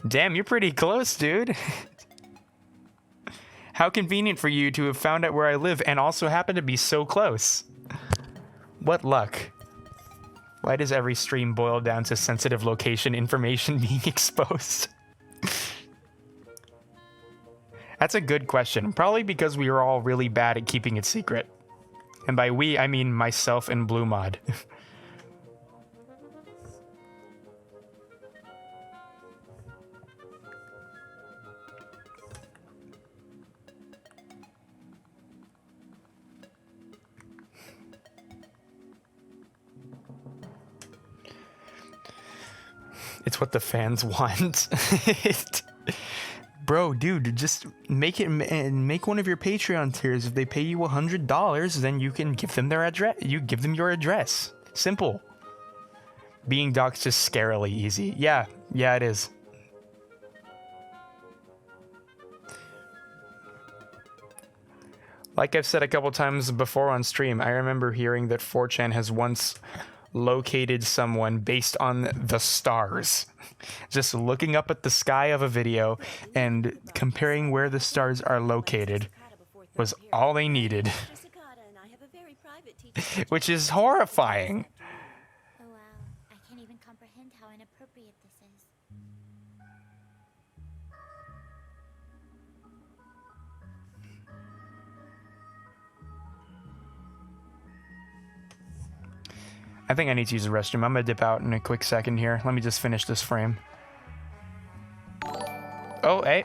Damn, you're pretty close, dude. How convenient for you to have found out where I live and also happen to be so close. What luck. Why does every stream boil down to sensitive location information being exposed? That's a good question. Probably because we were all really bad at keeping it secret. And by we, I mean myself and Blue Mod. It's what the fans want. Bro, dude, just make it and make one of your Patreon tiers. If they pay you $100, then you can give them their address. You give them your address. Simple. Being doxxed is scarily easy. Yeah, it is. Like I've said a couple times before on stream, I remember hearing that 4chan has once located someone based on the stars. Just looking up at the sky of a video and comparing where the stars are located was all they needed. Which is horrifying. Oh wow, I can't even comprehend how inappropriate this is. I think I need to use the restroom. I'm gonna dip out in a quick second here. Let me just finish this frame. Oh, hey.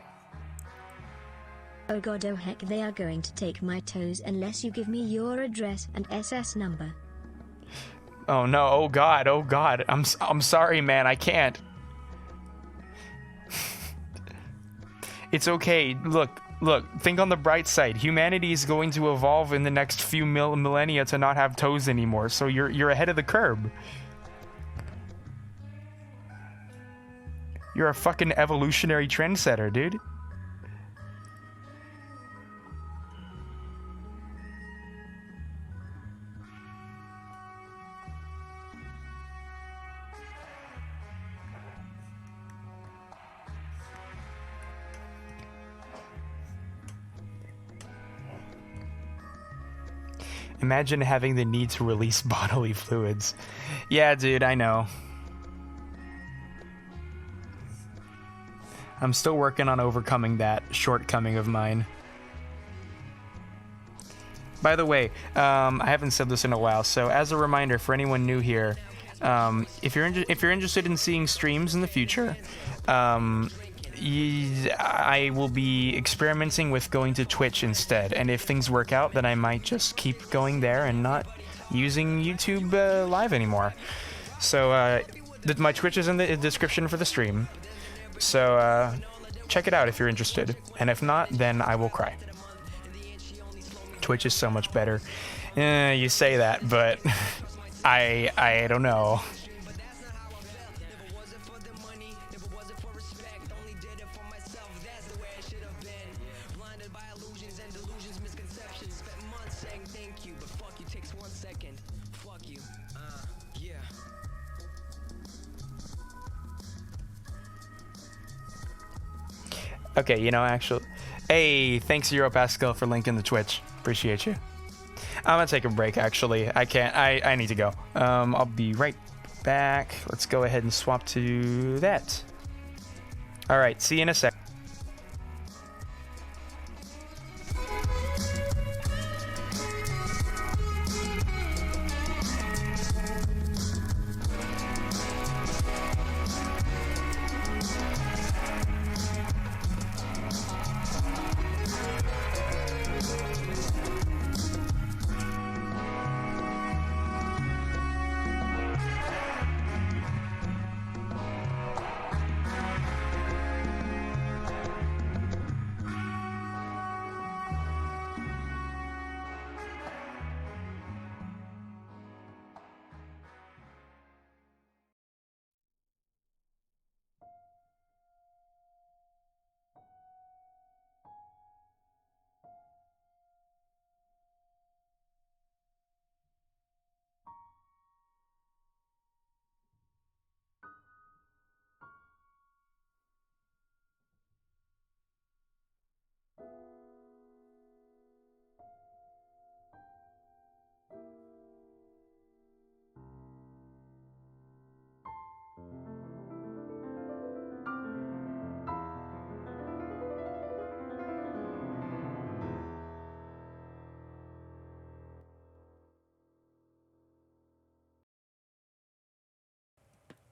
Oh god, oh heck, they are going to take my toes unless you give me your address and SS number. Oh no, oh god, oh god. I'm sorry, man, I can't. It's okay. Look, think on the bright side. Humanity is going to evolve in the next few millennia to not have toes anymore, so you're ahead of the curve. You're a fucking evolutionary trendsetter, dude. Imagine having the need to release bodily fluids. Yeah, dude, I know. I'm still working on overcoming that shortcoming of mine. By the way, I haven't said this in a while, so as a reminder for anyone new here, if you're interested in seeing streams in the future, I will be experimenting with going to Twitch instead, and if things work out, then I might just keep going there and not using YouTube Live anymore. So my Twitch is in the description for the stream, so check it out if you're interested, and if not, then I will cry. Twitch is so much better. You say that, but I don't know. Okay, you know, actually, hey, thanks Europascal for linking the Twitch. Appreciate you. I'm gonna take a break, actually. I need to go. I'll be right back. Let's go ahead and swap to that. All right, see you in a sec.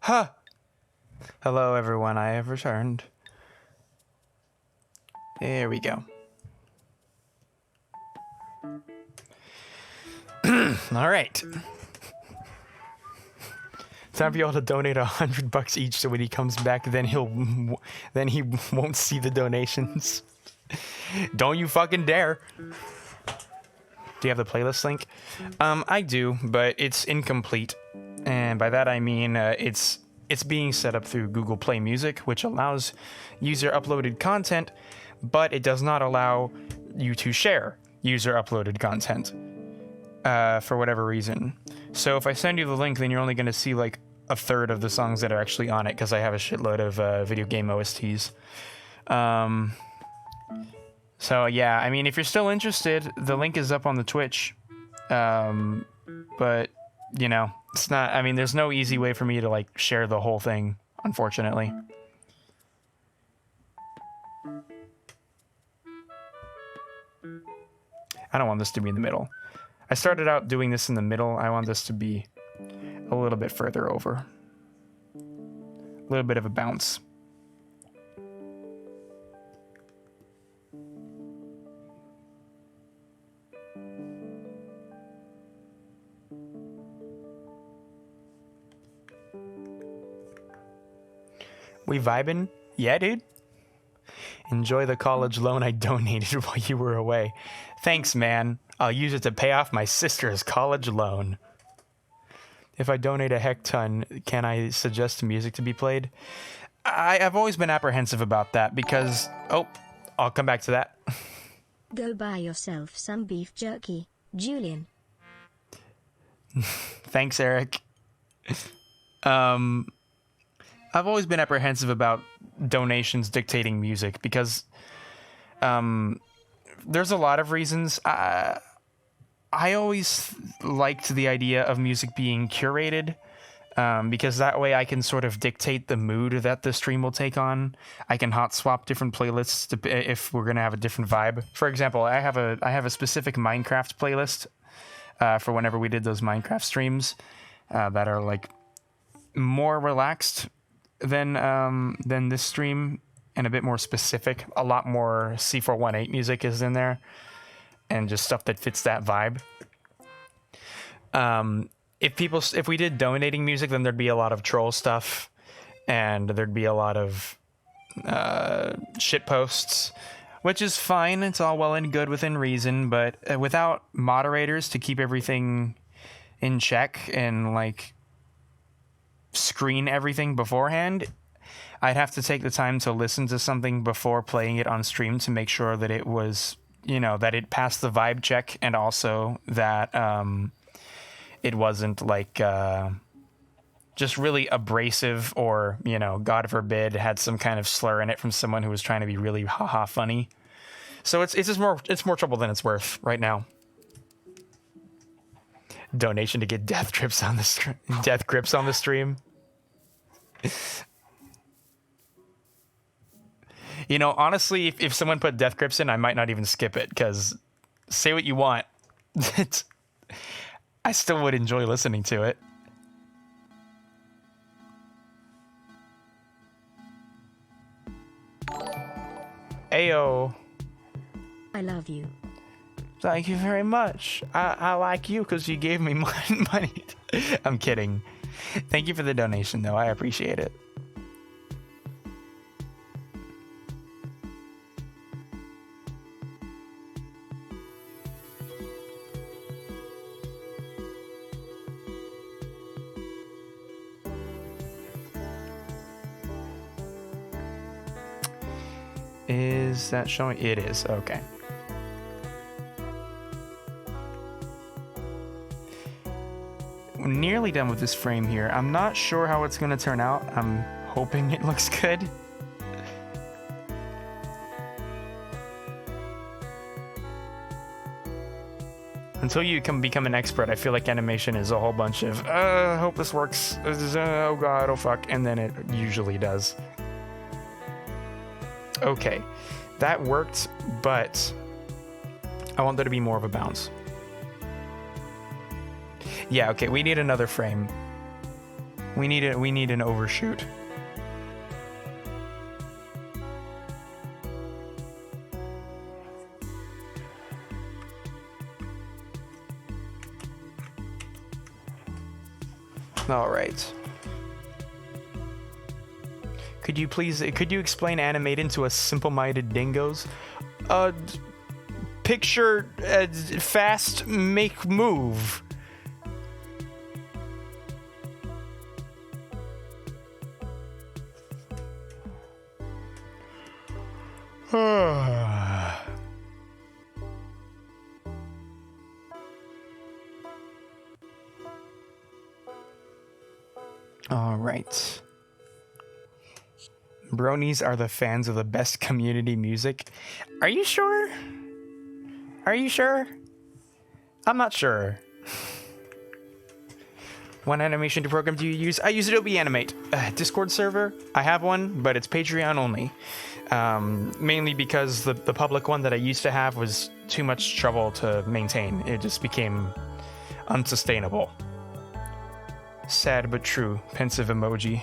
Huh. Hello, everyone. I have returned. There we go. All right. Time for y'all to donate $100 each, so when he comes back, then he won't see the donations. Don't you fucking dare. Do you have the playlist link? I do, but it's incomplete, and by that I mean it's being set up through Google Play Music, which allows user uploaded content, but it does not allow you to share user uploaded content for whatever reason. So if I send you the link, then you're only going to see like a third of the songs that are actually on it, because I have a shitload of video game OSTs. So yeah, I mean, if you're still interested, the link is up on the Twitch. But you know, it's not, I mean, there's no easy way for me to like share the whole thing, unfortunately. I don't want this to be in the middle. I started out doing this in the middle. I want this to be a little bit further over. A little bit of a bounce. We vibing? Yeah, dude. Enjoy the college loan I donated while you were away. Thanks, man. I'll use it to pay off my sister's college loan. If I donate a heck ton, can I suggest music to be played? I've always been apprehensive about that because... Oh, I'll come back to that. Go buy yourself some beef jerky, Julian. Thanks, Eric. I've always been apprehensive about donations dictating music because there's a lot of reasons. I always liked the idea of music being curated because that way I can sort of dictate the mood that the stream will take on. I can hot swap different playlists if we're gonna have a different vibe. For example, I have a specific Minecraft playlist for whenever we did those Minecraft streams that are like more relaxed than this stream and a bit more specific. A lot more C418 music is in there and just stuff that fits that vibe. If we did donating music, then there'd be a lot of troll stuff and there'd be a lot of shit posts, which is fine. It's all well and good within reason, but without moderators to keep everything in check and like screen everything beforehand, I'd have to take the time to listen to something before playing it on stream to make sure that it was, you know, that it passed the vibe check, and also that it wasn't like just really abrasive, or, you know, God forbid, had some kind of slur in it from someone who was trying to be really haha funny. So it's just more trouble than it's worth right now. Donation to get death grips on the stream. You know, honestly, if someone put death grips in, I might not even skip it, because say what you want, I still would enjoy listening to it. Ayo. I love you. Thank you very much. I like you because you gave me money. I'm kidding. Thank you for the donation, though. I appreciate it. Is that showing? It is. Okay. We're nearly done with this frame here. I'm not sure how it's going to turn out. I'm hoping it looks good. Until you can become an expert, I feel like animation is a whole bunch of, hope this works. Oh god, oh fuck. And then it usually does. Okay, that worked, but I want there to be more of a bounce. Yeah, okay, we need another frame. We need an overshoot. All right. Could you explain Animating to us simple-minded dingoes? Picture fast make move. All right. Bronies are the fans of the best community music. Are you sure? Are you sure? I'm not sure. What animation program do you use? I use Adobe Animate. Discord server? I have one, but it's Patreon only. Mainly because the public one that I used to have was too much trouble to maintain. It just became unsustainable. Sad but true. Pensive emoji.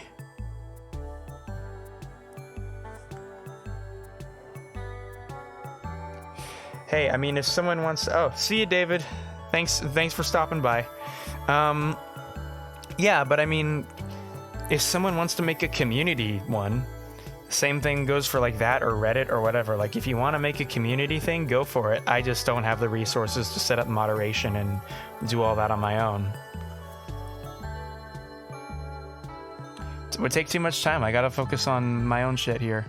Hey, I mean, if someone wants... Oh, see you, David. Thanks for stopping by. Yeah, but I mean, if someone wants to make a community one, same thing goes for like that or Reddit or whatever. Like, if you want to make a community thing, go for it. I just don't have the resources to set up moderation and do all that on my own. It would take too much time. I gotta focus on my own shit here.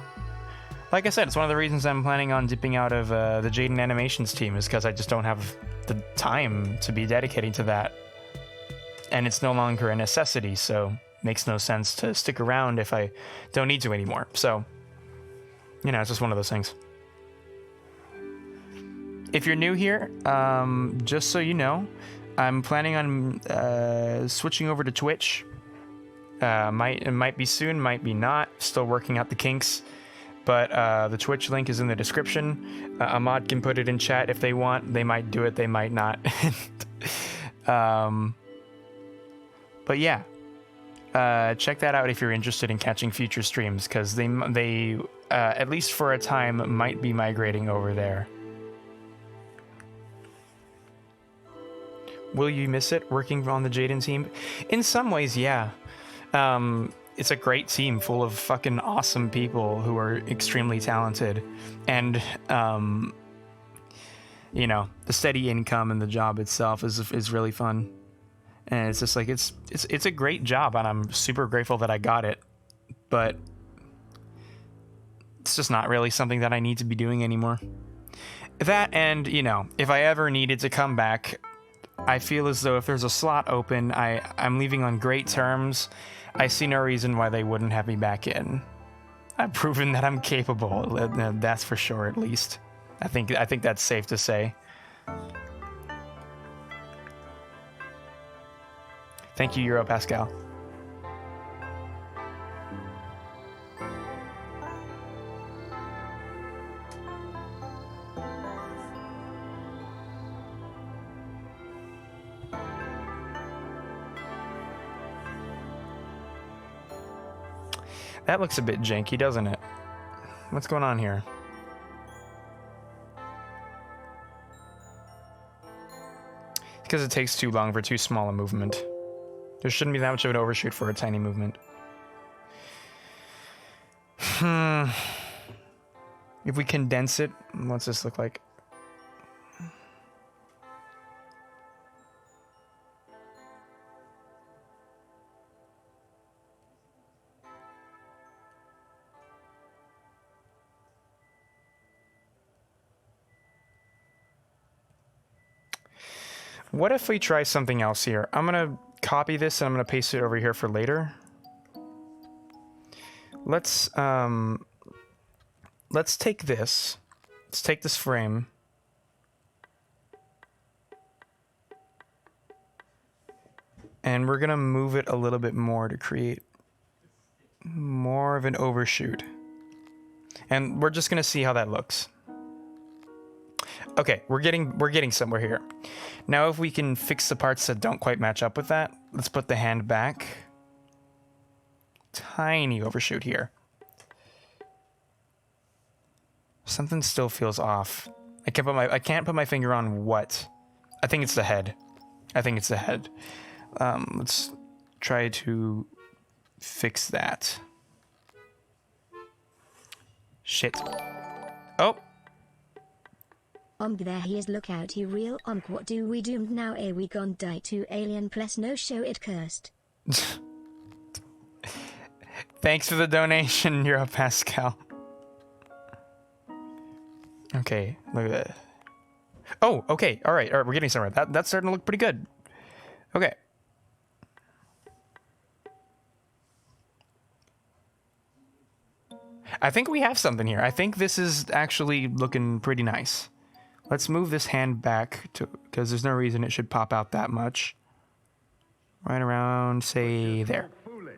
Like I said, it's one of the reasons I'm planning on dipping out of the Jaiden Animations team, is because I just don't have the time to be dedicating to that. And it's no longer a necessity, so makes no sense to stick around if I don't need to anymore. So, you know, it's just one of those things. If you're new here, just so you know, I'm planning on switching over to Twitch. It might be soon, might be not. Still working out the kinks. But the Twitch link is in the description. Ahmad can put it in chat if they want. They might do it, they might not. But yeah, check that out if you're interested in catching future streams, because they at least for a time, might be migrating over there. Will you miss it, working on the Jaiden team? In some ways, yeah. It's a great team full of fucking awesome people who are extremely talented. And, you know, the steady income and the job itself is really fun. And it's just like, it's a great job, and I'm super grateful that I got it. But it's just not really something that I need to be doing anymore. That, and, you know, if I ever needed to come back, I feel as though if there's a slot open, I'm leaving on great terms. I see no reason why they wouldn't have me back in. I've proven that I'm capable. That's for sure, at least. I think that's safe to say. Thank you, Euro Pascal. That looks a bit janky, doesn't it? What's going on here? Because it takes too long for too small a movement. There shouldn't be that much of an overshoot for a tiny movement. If we condense it, what's this look like? What if we try something else here? I'm gonna copy this and I'm gonna paste it over here for later. Let's take this. Let's take this frame. And we're gonna move it a little bit more to create more of an overshoot. And we're just gonna see how that looks. Okay, we're getting somewhere here. Now if we can fix the parts that don't quite match up with that, let's put the hand back. tiny overshoot here. Something still feels off. I can't put my finger on what. I think it's the head. I think it's the head. Let's try to fix that. Shit. Oh. There he is, look out, he real what do we doomed now, we gon' die to alien plus no show it cursed. Thanks for the donation, Euro Pascal. Okay, look at that. Oh, okay, alright, we're getting somewhere. That's starting to look pretty good. Okay. I think we have something here. I think this is actually looking pretty nice. Let's move this hand back to, because there's no reason it should pop out that much. Right around, say, there. So foolish.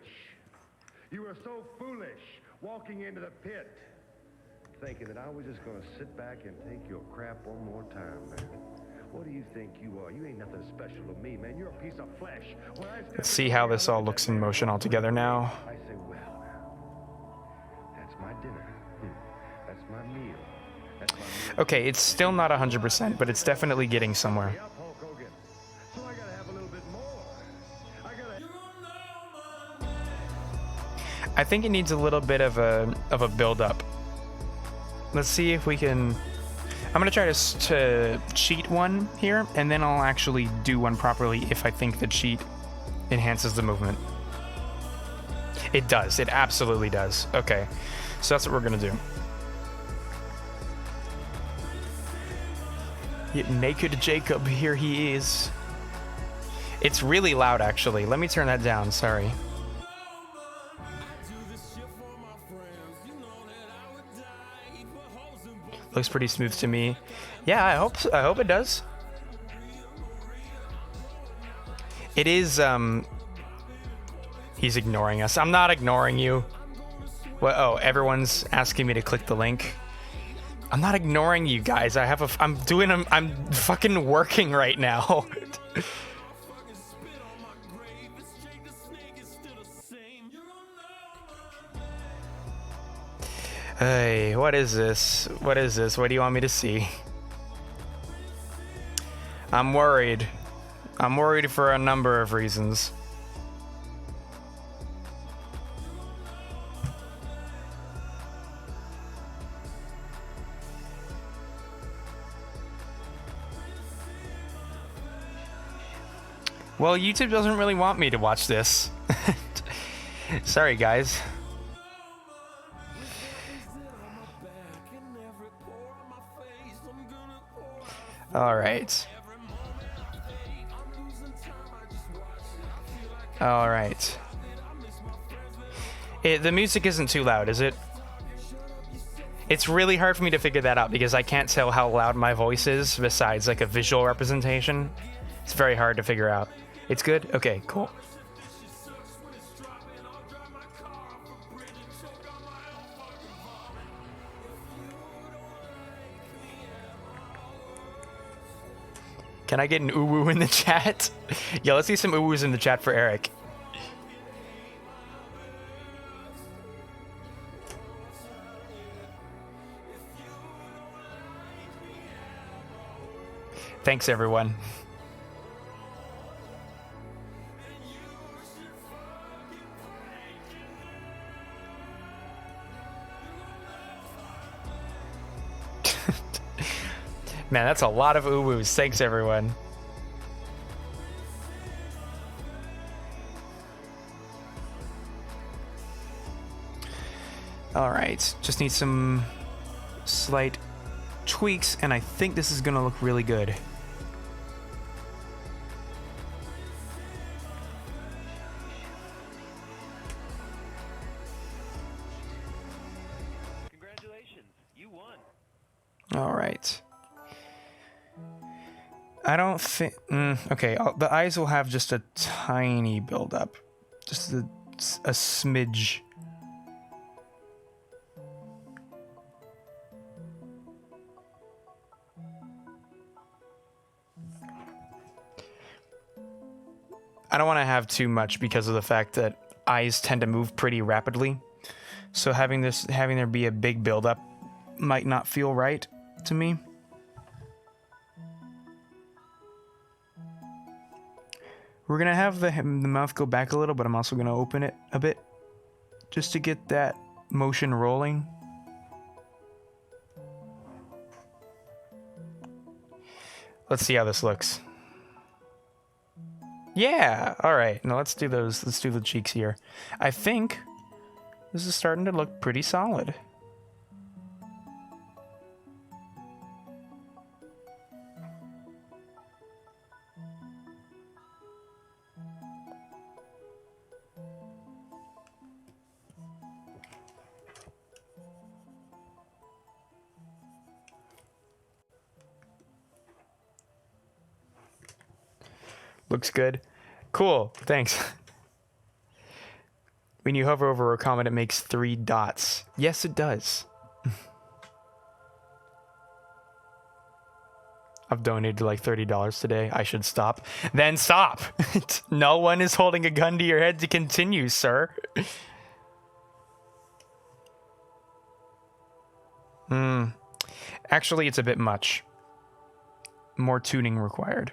You were so foolish walking into the pit, thinking that I was just gonna sit back and take your crap one more time, man. What do you think you are? You ain't nothing special to me, man. You're a piece of flesh. Let's see how this all looks in motion all together now. I say, well, now, that's my dinner. That's my meal. That's my meal. Okay, it's still not 100%, but it's definitely getting somewhere. Up, Hulk Hogan. So I gotta have a little bit more. I gotta. I think it needs a little bit of a build up. Let's see if we can. I'm gonna try to cheat one here, and then I'll actually do one properly if I think the cheat enhances the movement. It does. It absolutely does. Okay, so that's what we're gonna do. Naked Jacob, here he is. It's really loud, actually. Let me turn that down. Sorry. Looks pretty smooth to me. Yeah, I hope it does. It is, he's ignoring us. I'm not ignoring you. What? Oh, everyone's asking me to click the link. I'm not ignoring you guys. I'm fucking working right now. Hey, what is this? What is this? What do you want me to see? I'm worried. I'm worried for a number of reasons. Well, YouTube doesn't really want me to watch this. Sorry, guys. All right. All right. The music isn't too loud, is it? It's really hard for me to figure that out because I can't tell how loud my voice is besides like a visual representation. It's very hard to figure out. It's good? Okay, cool. Can I get an ooh-woo in the chat? Yeah, let's see some ooh-woos in the chat for Eric. Thanks, everyone. Man, that's a lot of ooh-woos. Thanks, everyone. All right, just need some slight tweaks, and I think this is gonna look really good. Congratulations, you won. All right. I don't think... okay, the eyes will have just a tiny build-up. Just a smidge. I don't want to have too much because of the fact that eyes tend to move pretty rapidly. So having there be a big buildup might not feel right to me. We're gonna have the mouth go back a little, but I'm also gonna open it a bit just to get that motion rolling. Let's see how this looks. Yeah, all right. Now let's do those. Let's do the cheeks here. I think this is starting to look pretty solid. Looks good. Cool, thanks. When you hover over a comment, it makes 3 dots. Yes, it does. I've donated like $30 today. I should stop. Then stop! No one is holding a gun to your head to continue, sir. Actually, it's a bit much. More tuning required.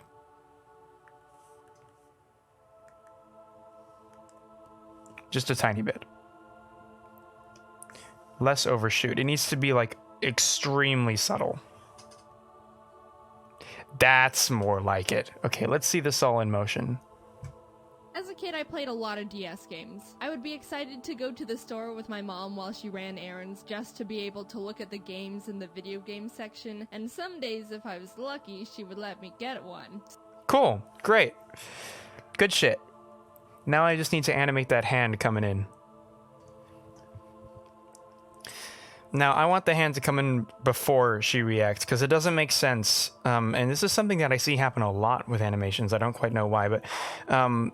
Just a tiny bit. Less overshoot. It needs to be like extremely subtle. That's more like it. Okay, let's see this all in motion. As a kid, I played a lot of DS games. I would be excited to go to the store with my mom while she ran errands just to be able to look at the games in the video game section, and some days, if I was lucky, she would let me get one. Cool. Great. Good shit. Now I just need to animate that hand coming in. Now, I want the hand to come in before she reacts, because it doesn't make sense. And this is something that I see happen a lot with animations. I don't quite know why, but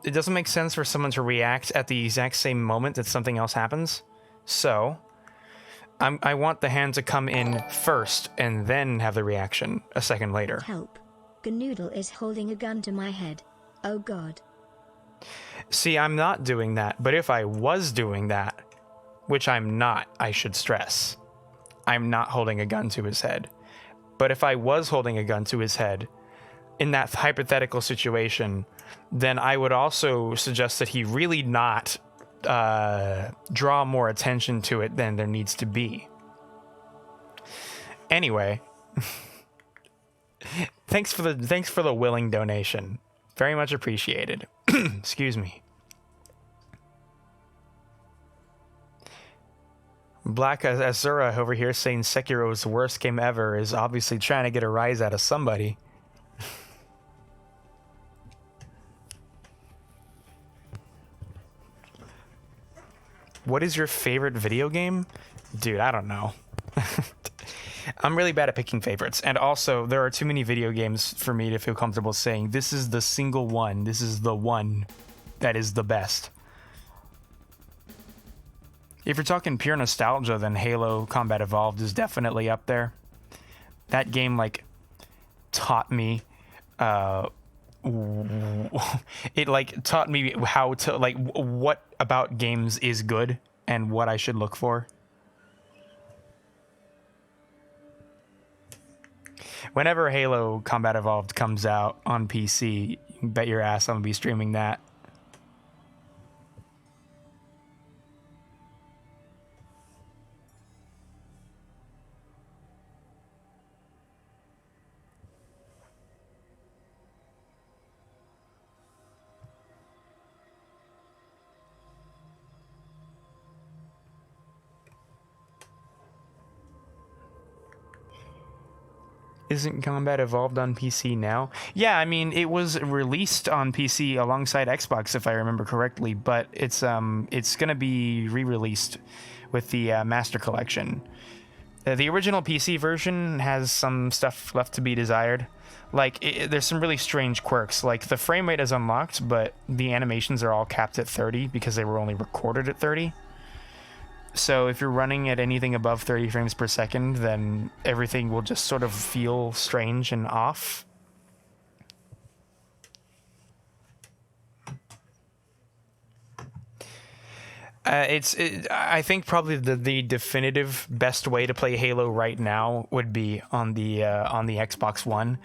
it doesn't make sense for someone to react at the exact same moment that something else happens. So, I want the hand to come in first, and then have the reaction a second later. Help. Ganoodle is holding a gun to my head. Oh god. See, I'm not doing that, but if I was doing that, which I'm not, I should stress, I'm not holding a gun to his head. But if I was holding a gun to his head, in that hypothetical situation, then I would also suggest that he really not draw more attention to it than there needs to be. Anyway, thanks for the willing donation. Very much appreciated. Excuse me. Black Azura over here saying Sekiro's worst game ever is obviously trying to get a rise out of somebody. What is your favorite video game? Dude, I don't know. I'm really bad at picking favorites, and also there are too many video games for me to feel comfortable saying this is the single one, this is the one that is the best. If you're talking pure nostalgia, then Halo Combat Evolved is definitely up there. That game like taught me it like taught me how to like what about games is good and what I should look for. Whenever Halo Combat Evolved comes out on PC, you can bet your ass I'm gonna be streaming that. Isn't Combat Evolved on PC now? Yeah, I mean, it was released on PC alongside Xbox, if I remember correctly, but it's gonna be re-released with the Master Collection. The original PC version has some stuff left to be desired. Like, there's some really strange quirks. Like, the frame rate is unlocked, but the animations are all capped at 30 because they were only recorded at 30. So if you're running at anything above 30 frames per second, then everything will just sort of feel strange and off. I think probably the definitive best way to play Halo right now would be on the Xbox One,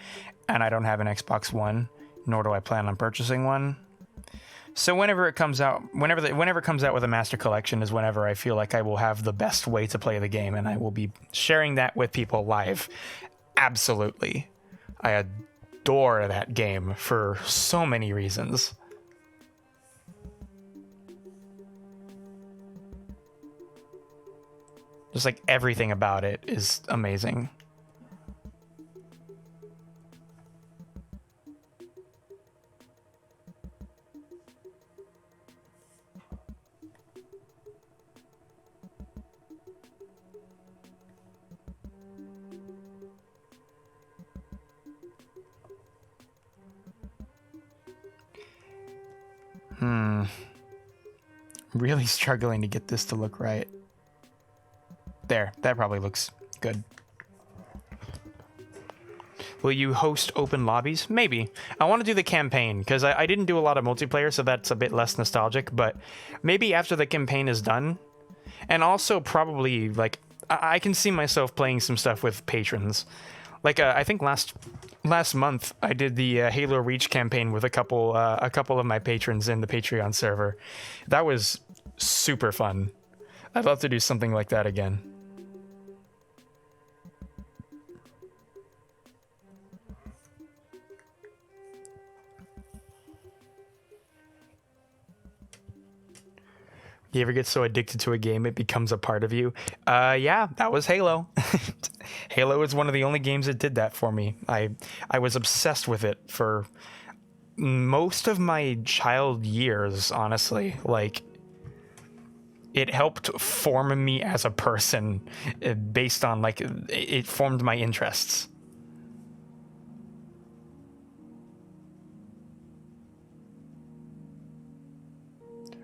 and I don't have an Xbox One, nor do I plan on purchasing one. So whenever it comes out, whenever it comes out with a Master Collection is whenever I feel like I will have the best way to play the game, and I will be sharing that with people live. Absolutely, I adore that game for so many reasons. Just like everything about it is amazing. Really struggling to get this to look right. There, that probably looks good. Will you host open lobbies? Maybe. I want to do the campaign, because I didn't do a lot of multiplayer, so that's a bit less nostalgic, but maybe after the campaign is done. And also probably, like, I can see myself playing some stuff with patrons. Like, I think last month, I did the Halo Reach campaign with a couple of my patrons in the Patreon server. That was super fun. I'd love to do something like that again. You ever get so addicted to a game it becomes a part of you? Yeah, that was Halo. Halo is one of the only games that did that for me. I was obsessed with it for most of my child years, honestly. Like, it helped form me as a person based on, like, it formed my interests.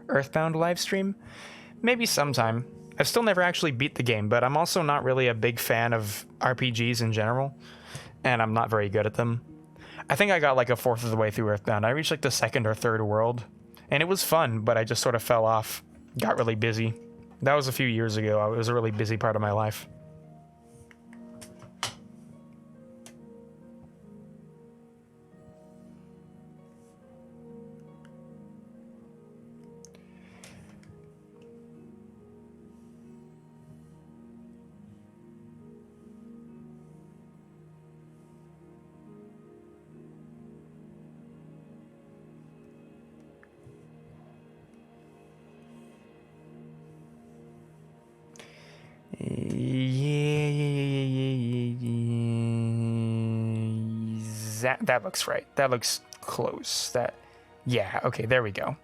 Earthbound livestream? Maybe sometime. I've still never actually beat the game, but I'm also not really a big fan of RPGs in general, and I'm not very good at them. I think I got like a fourth of the way through Earthbound. I reached like the second or third world, and it was fun, but I just sort of fell off, got really busy. That was a few years ago. It was a really busy part of my life. That looks right. That looks close. Yeah, okay, there we go.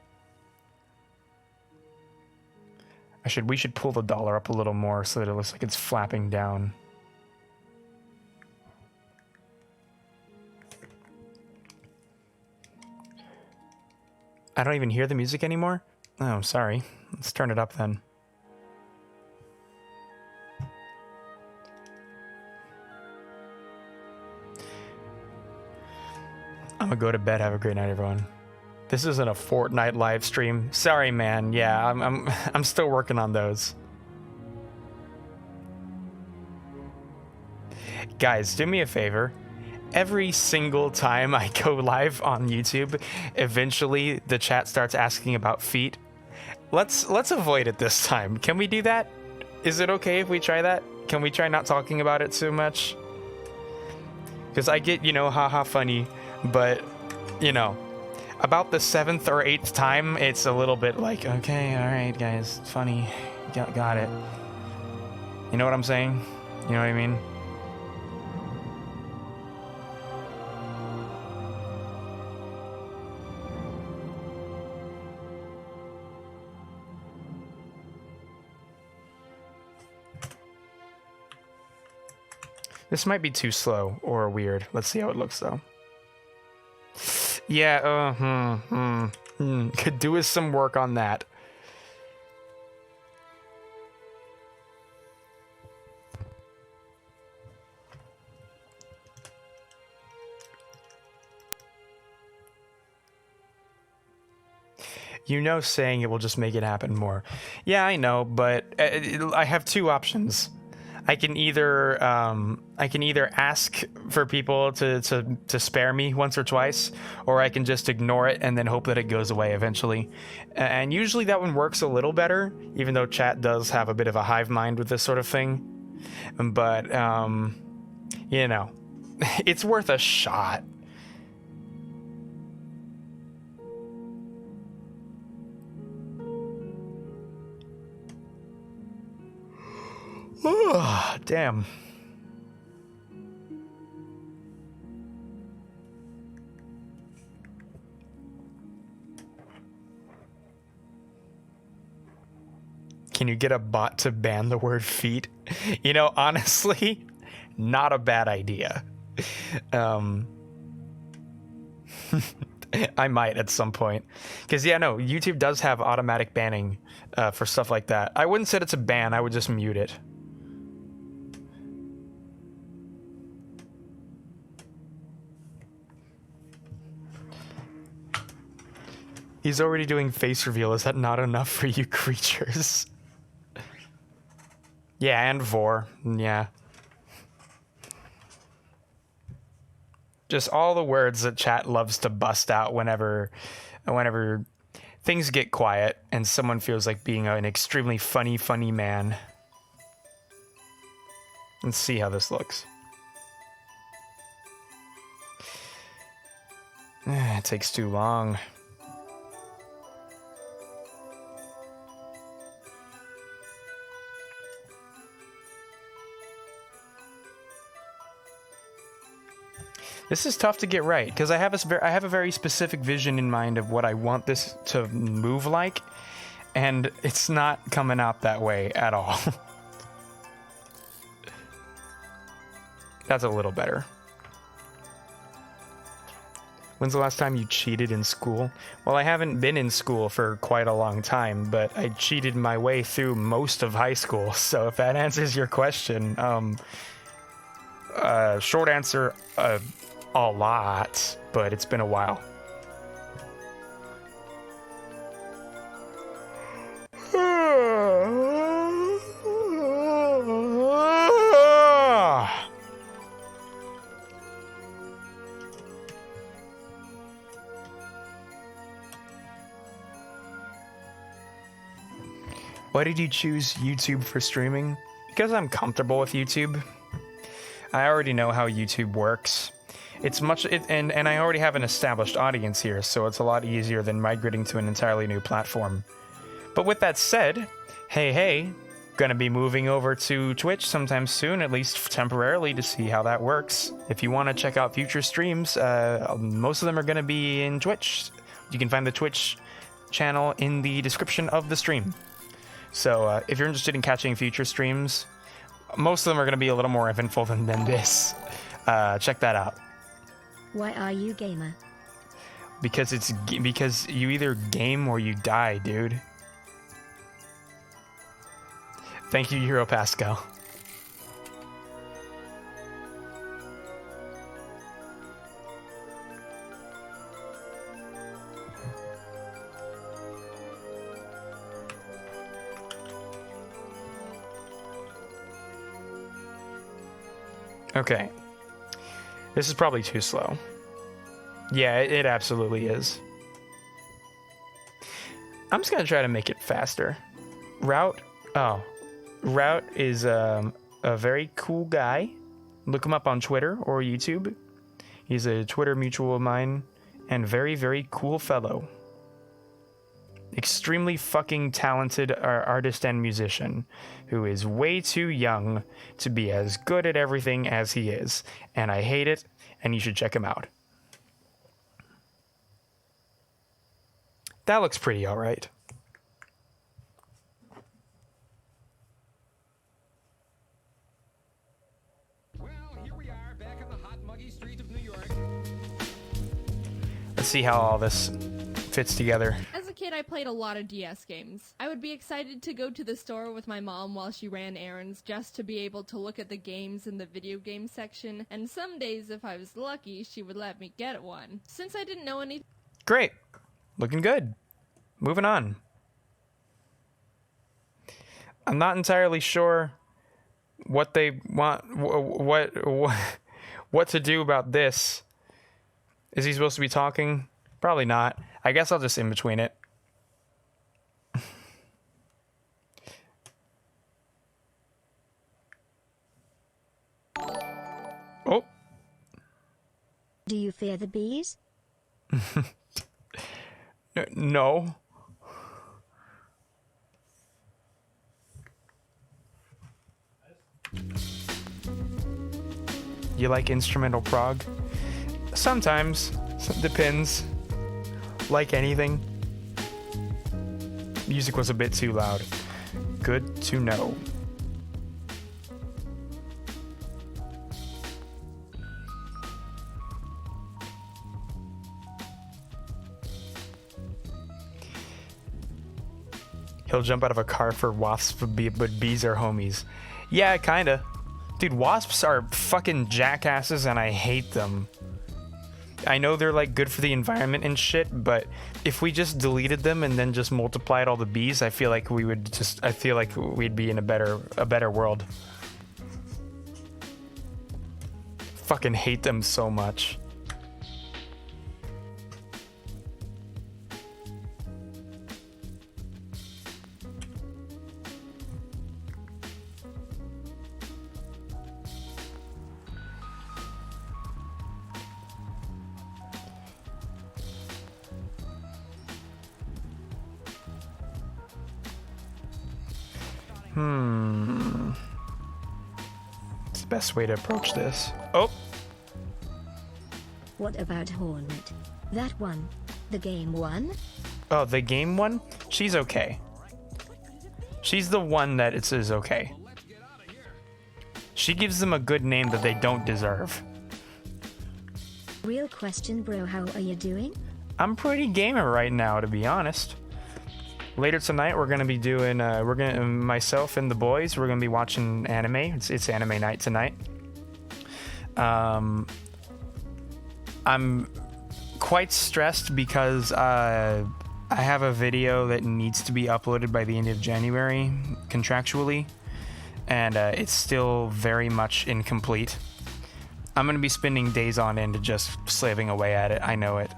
We should pull the dollar up a little more so that it looks like it's flapping down. I don't even hear the music anymore? Oh, sorry. Let's turn it up then. I'm gonna go to bed. Have a great night, everyone. This isn't a Fortnite live stream. Sorry, man. Yeah, I'm still working on those. Guys, do me a favor. Every single time I go live on YouTube, eventually the chat starts asking about feet. Let's avoid it this time. Can we do that? Is it okay if we try that? Can we try not talking about it too much? Because I get, haha funny. But, about the 7th or 8th time, it's a little bit like, okay, all right, guys, funny, got it. You know what I'm saying? You know what I mean? This might be too slow or weird. Let's see how it looks, though. Yeah, could do with some work on that. You know, saying it will just make it happen more. Yeah, I know, but I have two options. I can either ask for people to spare me once or twice, or I can just ignore it and then hope that it goes away eventually. And usually that one works a little better, even though chat does have a bit of a hive mind with this sort of thing. But you know, it's worth a shot. Damn. Can you get a bot to ban the word feet? You know, honestly, not a bad idea. I might at some point. Because, yeah, no, YouTube does have automatic banning for stuff like that. I wouldn't say it's a ban, I would just mute it. He's already doing face reveal. Is that not enough for you creatures? Yeah, and vor. Yeah. Just all the words that chat loves to bust out whenever things get quiet and someone feels like being an extremely funny man. Let's see how this looks. It takes too long. This is tough to get right because I have a very specific vision in mind of what I want this to move like, and it's not coming out that way at all. That's a little better. When's the last time you cheated in school? Well, I haven't been in school for quite a long time, but I cheated my way through most of high school. So if that answers your question, short answer, a lot, but it's been a while. Why did you choose YouTube for streaming? Because I'm comfortable with YouTube. I already know how YouTube works. It's and I already have an established audience here, so it's a lot easier than migrating to an entirely new platform. But with that said, hey, gonna be moving over to Twitch sometime soon, at least temporarily, to see how that works. If you want to check out future streams, most of them are gonna be in Twitch. You can find the Twitch channel in the description of the stream. So if you're interested in catching future streams, most of them are gonna be a little more eventful than this. Check that out. Why are you gamer? Because you either game or you die, dude. Thank you, Euro Pascal. Okay. This is probably too slow. Yeah, it absolutely is. I'm just gonna try to make it faster. Route is a very cool guy. Look him up on Twitter or YouTube. He's a Twitter mutual of mine and very, very cool fellow. Extremely fucking talented artist and musician who is way too young to be as good at everything as he is. And I hate it, and you should check him out. That looks pretty alright. Well, here we are, back on the hot, muggy street of New York. Let's see how all this fits together. As a kid, I played a lot of DS games. I would be excited to go to the store with my mom while she ran errands just to be able to look at the games in the video game section, and some days, if I was lucky, she would let me get one. Since I didn't know anything... Great. Looking good. moving on. I'm not entirely sure what they want, what to do about this. Is he supposed to be talking? Probably not. I guess I'll just in between it. Oh. Do you fear the bees? No. You like instrumental prog? Sometimes. Depends. Like anything. Music was a bit too loud. Good to know. He'll jump out of a car for wasps, but bees are homies. Yeah, kinda. Dude, wasps are fucking jackasses and I hate them. I know they're like good for the environment and shit, but if we just deleted them and then just multiplied all the bees, I feel like we'd be in a better world. Fucking hate them so much. It's the best way to approach this. Oh! What about Hornet? That one? The game one? Oh, the game one? She's okay. She's the one that it says okay. She gives them a good name that they don't deserve. Real question, bro, how are you doing? I'm pretty gamer right now, to be honest. Later tonight, we're gonna be doing. Myself and the boys. We're gonna be watching anime. It's anime night tonight. I'm quite stressed because I have a video that needs to be uploaded by the end of January, contractually, and it's still very much incomplete. I'm gonna be spending days on end just slaving away at it. I know it.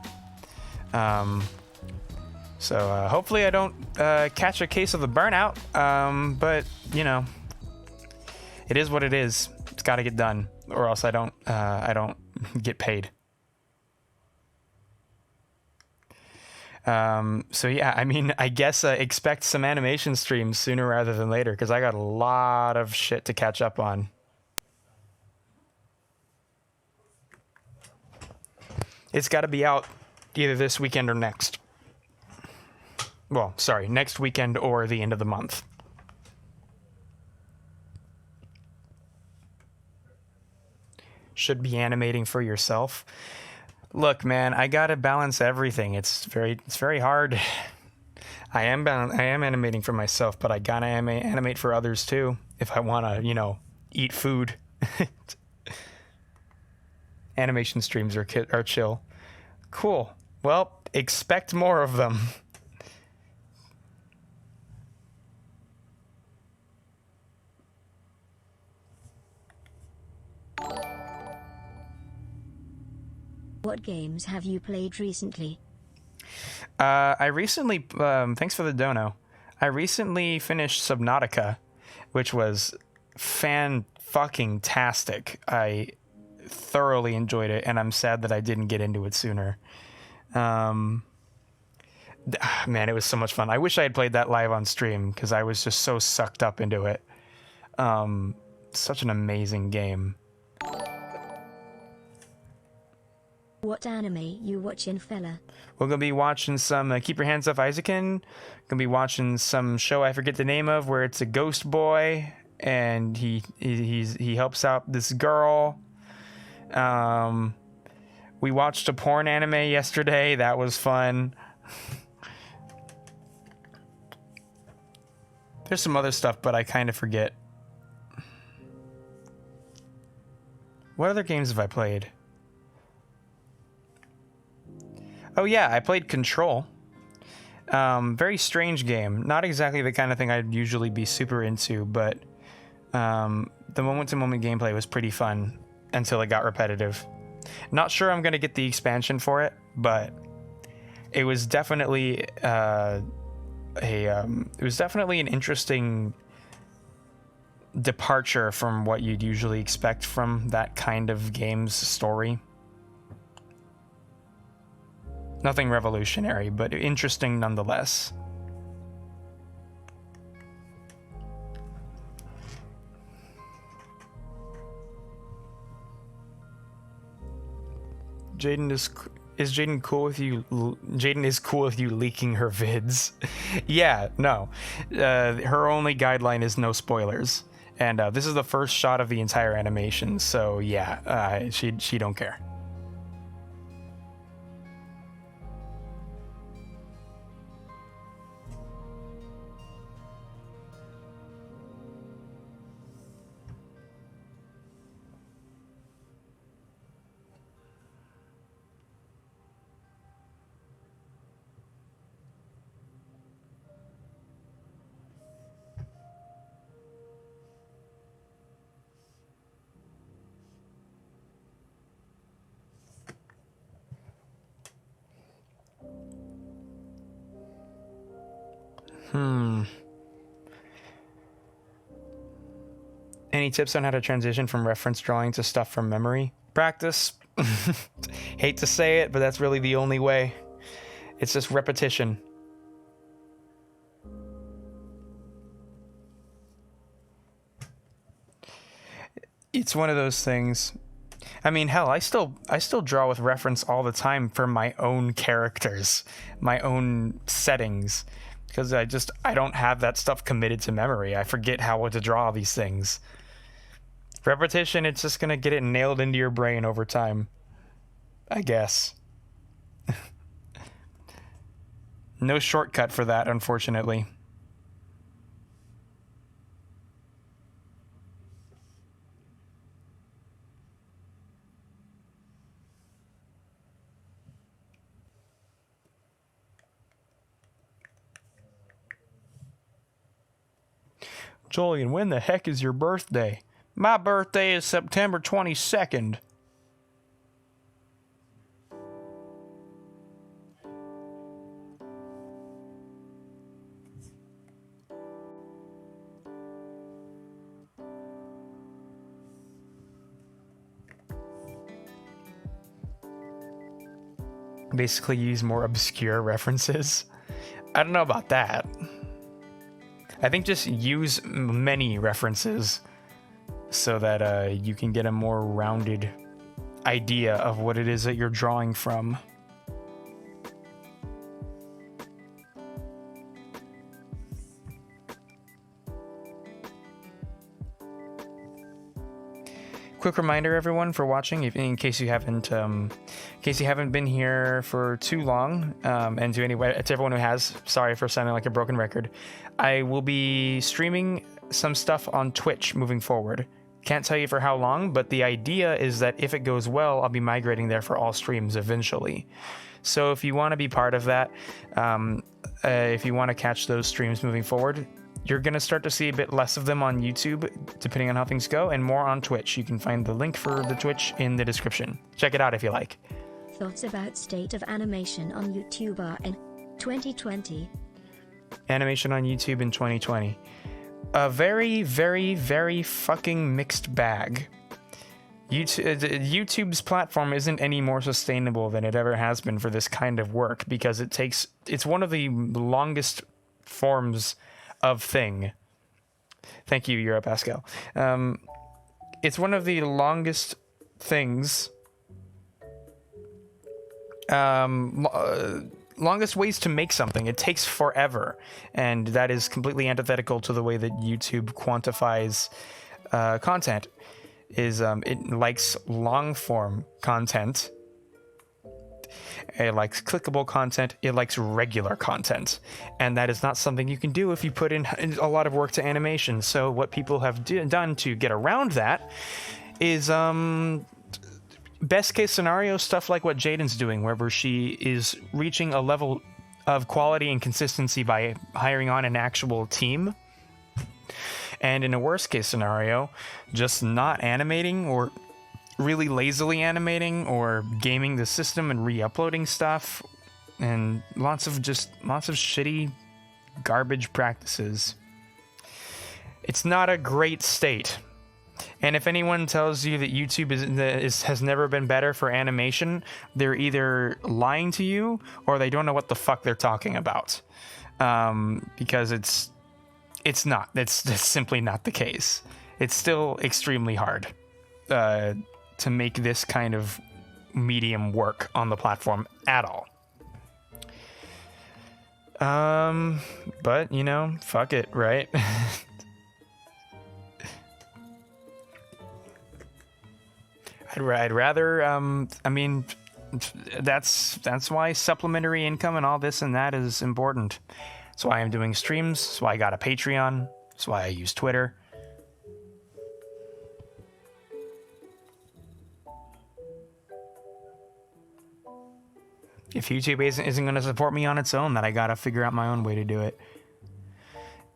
So hopefully I don't catch a case of the burnout, but you know, it is what it is. It's got to get done, or else I don't get paid. So yeah, I mean, I guess expect some animation streams sooner rather than later, because I got a lot of shit to catch up on. It's got to be out either this weekend or next. Well, sorry, next weekend or the end of the month. Should be animating for yourself. Look, man, I gotta balance everything. It's very hard. I am animating for myself, but I gotta animate for others too if I wanna, eat food. Animation streams are chill. Cool. Well, expect more of them. What games have you played recently? I recently, thanks for the dono. I recently finished Subnautica, which was fan-fucking-tastic. I thoroughly enjoyed it, and I'm sad that I didn't get into it sooner. Man, it was so much fun. I wish I had played that live on stream, because I was just so sucked up into it. Such an amazing game. What anime you watching, fella? We're gonna be watching some Keep Your Hands Off Isaacin. Gonna be watching some show I forget the name of, where it's a ghost boy and he helps out this girl. We watched a porn anime yesterday. That was fun. There's some other stuff, but I kind of forget. What other games have I played? Oh yeah, I played Control. Very strange game. Not exactly the kind of thing I'd usually be super into, but the moment-to-moment gameplay was pretty fun until it got repetitive. Not sure I'm going to get the expansion for it, but it was definitely an interesting departure from what you'd usually expect from that kind of game's story. Nothing revolutionary, but interesting nonetheless. Jaiden is Jaiden cool with you? Jaiden is cool with you leaking her vids. Yeah, no. Her only guideline is no spoilers, and this is the first shot of the entire animation. So yeah, she don't care. Any tips on how to transition from reference drawing to stuff from memory? Practice. Hate to say it, but that's really the only way. It's just repetition. It's one of those things. I mean, hell, I still draw with reference all the time for my own characters, my own settings, because I don't have that stuff committed to memory. I forget how to draw these things. Repetition, it's just gonna get it nailed into your brain over time, I guess. No shortcut for that, unfortunately. Julian, when the heck is your birthday? My birthday is September 22nd. Basically use more obscure references. I don't know about that. I think just use many references so that you can get a more rounded idea of what it is that you're drawing from. Quick reminder, everyone, for watching, in case you haven't been here for too long, and to everyone who has, sorry for sounding like a broken record. I will be streaming some stuff on Twitch moving forward. Can't tell you for how long, but the idea is that if it goes well, I'll be migrating there for all streams eventually. So if you want to be part of that, if you want to catch those streams moving forward, you're going to start to see a bit less of them on YouTube, depending on how things go, and more on Twitch. You can find the link for the Twitch in the description. Check it out if you like. Thoughts about state of animation on YouTube are in 2020. Animation on YouTube in 2020. A very, very, very fucking mixed bag. YouTube's platform isn't any more sustainable than it ever has been for this kind of work, because it's one of the longest forms of thing. Thank you, Euro Pascal. It's one of the longest things, longest ways to make something. It takes forever, and that is completely antithetical to the way that YouTube quantifies content. It likes long form content. It likes clickable content. It likes regular content. And that is not something you can do if you put in a lot of work to animation. So what people have done to get around that is best case scenario stuff like what Jaiden's doing, where she is reaching a level of quality and consistency by hiring on an actual team. And in a worst case scenario, just not animating or really lazily animating or gaming the system and re-uploading stuff and lots of shitty garbage practices. It's not a great state. And if anyone tells you that YouTube has never been better for animation, they're either lying to you or they don't know what the fuck they're talking about. Because it's not. That's simply not the case. It's still extremely hard to make this kind of medium work on the platform at all. But, you know, fuck it, right? I'd rather, I mean, that's why supplementary income and all this and that is important. That's why I'm doing streams. That's why I got a Patreon. That's why I use Twitter. If YouTube isn't going to support me on its own, then I got to figure out my own way to do it.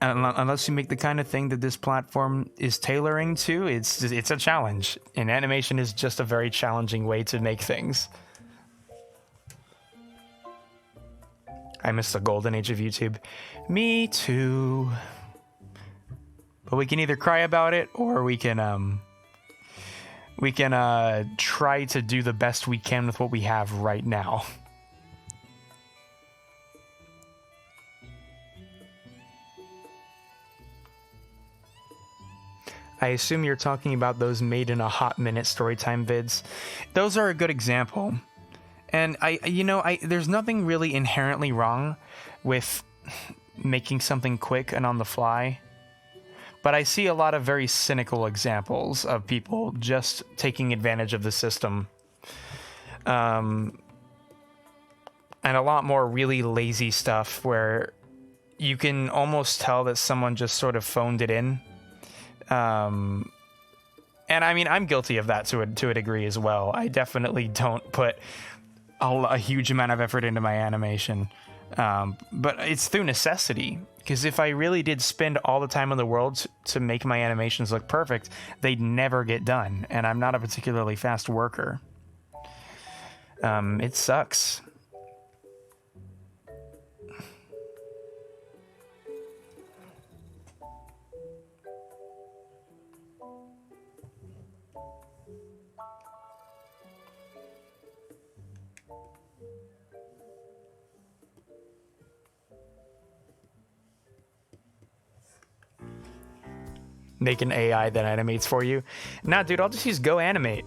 And unless you make the kind of thing that this platform is tailoring to, it's a challenge. And animation is just a very challenging way to make things. I miss the golden age of YouTube. Me too. But we can either cry about it or we can try to do the best we can with what we have right now. I assume you're talking about those made in a hot minute storytime vids. Those are a good example. And there's nothing really inherently wrong with making something quick and on the fly. But I see a lot of very cynical examples of people just taking advantage of the system. And a lot more really lazy stuff where you can almost tell that someone just sort of phoned it in. And I mean, I'm guilty of that to a degree as well. I definitely don't put a huge amount of effort into my animation. But it's through necessity. Because if I really did spend all the time in the world to make my animations look perfect, they'd never get done. And I'm not a particularly fast worker. It sucks. Make an AI that animates for you. Nah, dude, I'll just use Go Animate,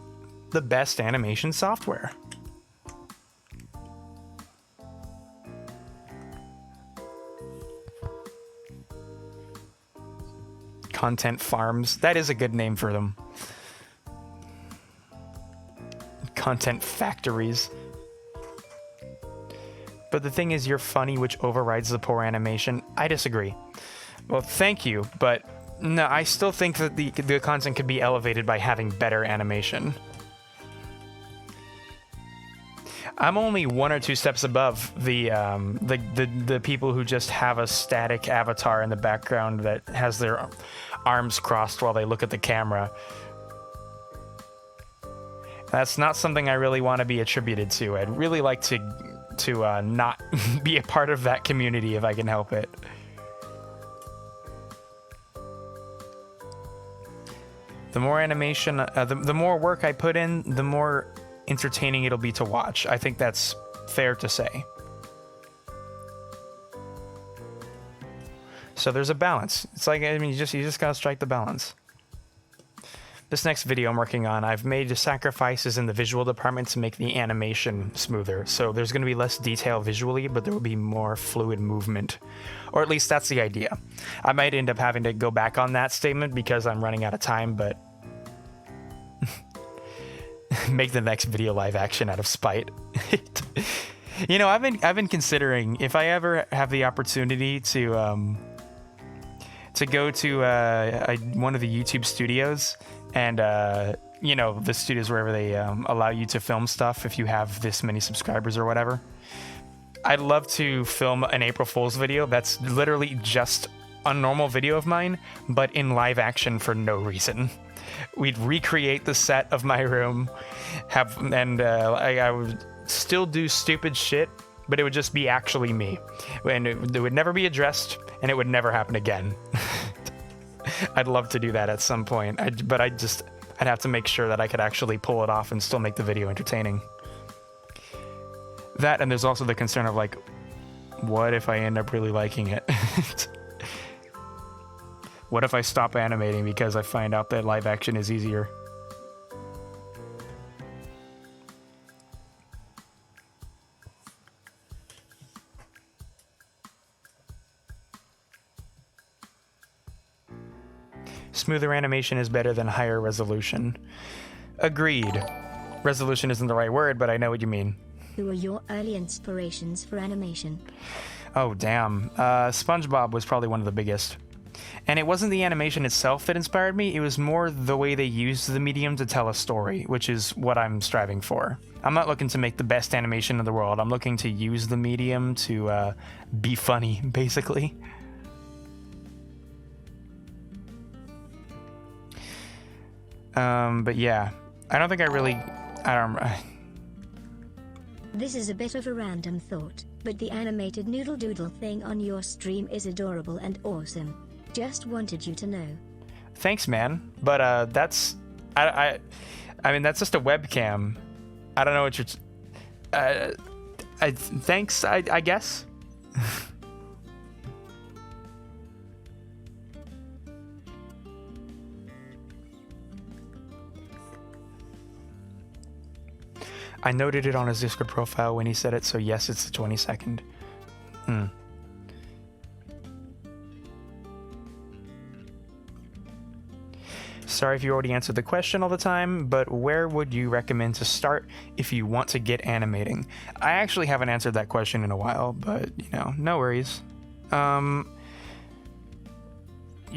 the best animation software. Content farms. That is a good name for them. Content factories. But the thing is, you're funny, which overrides the poor animation. I disagree. Well, thank you, but no, I still think that the content could be elevated by having better animation. I'm only 1 or 2 steps above the people who just have a static avatar in the background that has their arms crossed while they look at the camera. That's not something I really want to be attributed to. I'd really like to not be a part of that community if I can help it. The more animation, the more work I put in, the more entertaining it'll be to watch. I think that's fair to say. So there's a balance. It's like, I mean, you just gotta strike the balance. This next video I'm working on, I've made sacrifices in the visual department to make the animation smoother. So there's going to be less detail visually, but there will be more fluid movement. Or at least that's the idea. I might end up having to go back on that statement because I'm running out of time, but make the next video live action out of spite. You know, I've been considering if I ever have the opportunity to go to one of the YouTube studios. And, you know, the studios wherever they allow you to film stuff if you have this many subscribers or whatever. I'd love to film an April Fool's video that's literally just a normal video of mine, but in live action for no reason. We'd recreate the set of my room, I would still do stupid shit, but it would just be actually me. And it would never be addressed, and it would never happen again. I'd love to do that at some point, but I'd have to make sure that I could actually pull it off and still make the video entertaining. That, and there's also the concern of, like, what if I end up really liking it? What if I stop animating because I find out that live action is easier? Smoother animation is better than higher resolution. Agreed. Resolution isn't the right word, but I know what you mean. Who are your early inspirations for animation? Oh, damn. SpongeBob was probably one of the biggest. And it wasn't the animation itself that inspired me, it was more the way they used the medium to tell a story, which is what I'm striving for. I'm not looking to make the best animation in the world, I'm looking to use the medium to be funny, basically. But yeah, I don't think This is a bit of a random thought, but the animated noodle doodle thing on your stream is adorable and awesome. Just wanted you to know. Thanks, man. But that's I mean that's just a webcam. I don't know what you're. Thanks. I guess. I noted it on his Discord profile when he said it, so yes, it's the 22nd. Sorry if you already answered the question all the time, but where would you recommend to start if you want to get animating? I actually haven't answered that question in a while, but, you know, no worries. You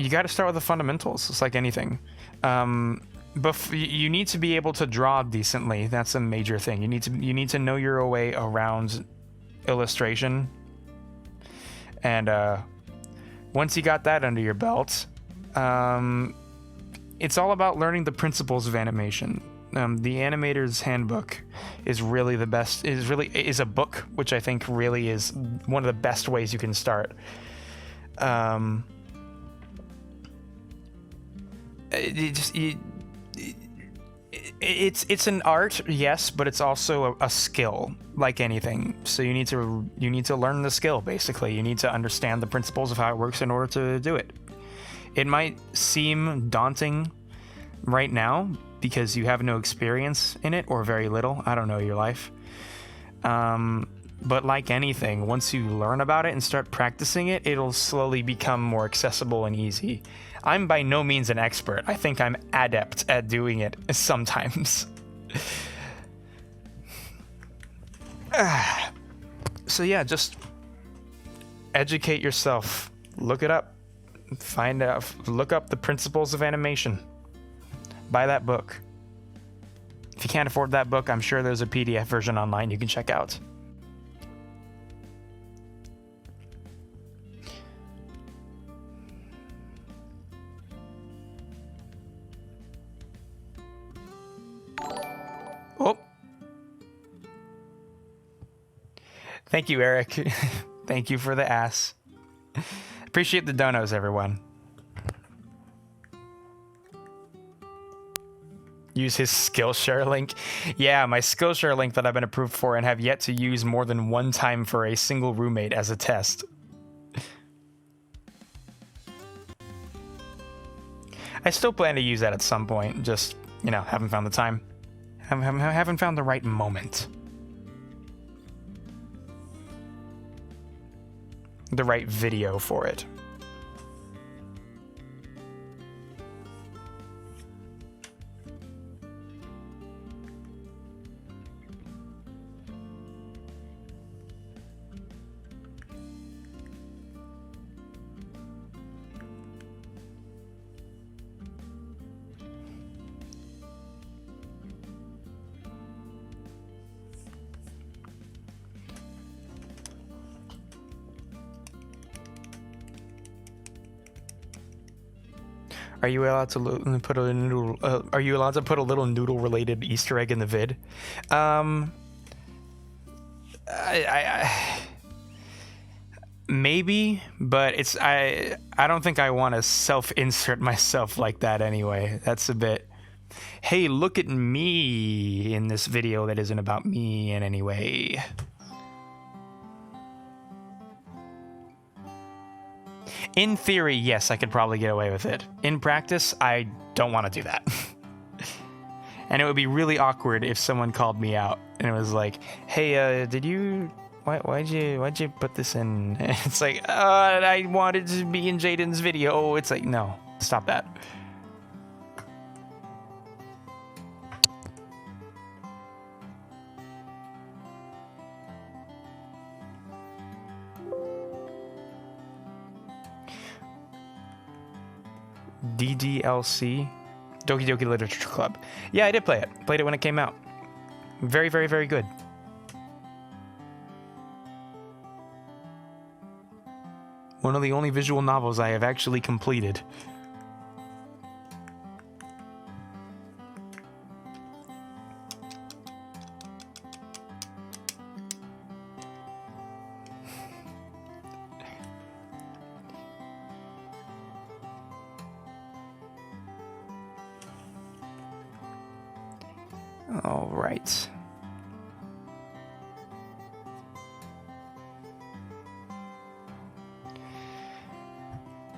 got to start with the fundamentals. It's like anything. You need to be able to draw decently. That's a major thing. You need to know your way around illustration. And once you got that under your belt, it's all about learning the principles of animation. The Animator's Handbook is really the best. Is a book which I think really is one of the best ways you can start. It's an art, yes, but it's also a skill, like anything. So you need to learn the skill. Basically, you need to understand the principles of how it works in order to do it. It might seem daunting right now because you have no experience in it or very little. I don't know your life. But like anything, once you learn about it and start practicing it, it'll slowly become more accessible and easy. I'm by no means an expert. I think I'm adept at doing it sometimes. So yeah, just educate yourself. Look it up. Look up the principles of animation. Buy that book. If you can't afford that book, I'm sure there's a PDF version online you can check out. Oh. Thank you, Eric. Thank you for the ass. Appreciate the donos, everyone. Use his Skillshare link. Yeah, my Skillshare link that I've been approved for and have yet to use more than one time for a single roommate as a test. I still plan to use that at some point, just, you know, haven't found the time. Haven't found the right moment. The right video for it. Are you allowed to put a noodle? Are you allowed to put a little noodle-related Easter egg in the vid? Maybe, but it's I don't think I want to self-insert myself like that anyway. That's a bit. Hey, look at me in this video that isn't about me in any way. In theory, yes, I could probably get away with it. In practice, I don't want to do that. And it would be really awkward if someone called me out and it was like, "Hey, did you? Why'd you put this in?" And it's like, I wanted to be in Jaiden's video. It's like, no, stop that. DDLC, Doki Doki Literature Club. Yeah, I did play it. Played it when it came out. Very, very, very good. One of the only visual novels I have actually completed. All right.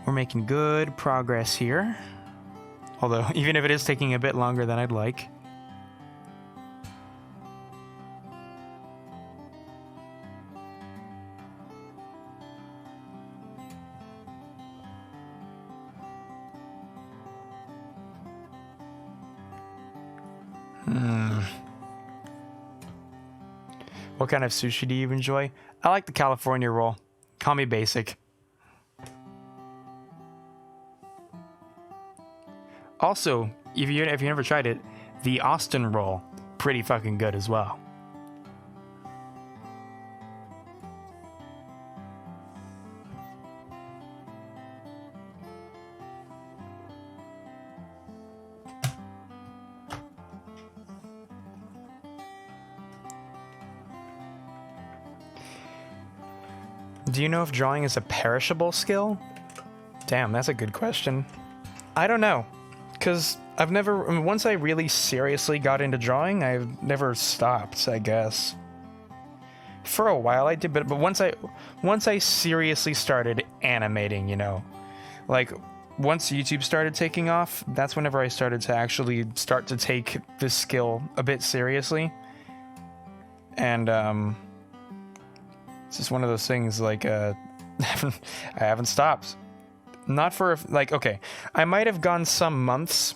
We're making good progress here. Although, even if it is taking a bit longer than I'd like. What kind of sushi do you enjoy? I like the California roll. Call me basic. Also, if you never tried it, the Austin roll, pretty fucking good as well. Do you know if drawing is a perishable skill? Damn, that's a good question. I don't know, because I've never, I mean, once I really seriously got into drawing, I've never stopped, I guess. For a while I did, but once I seriously started animating, you know, like once YouTube started taking off, that's whenever I started to actually start to take this skill a bit seriously. And it's just one of those things, like, I haven't stopped. Not for, like, okay, I might have gone some months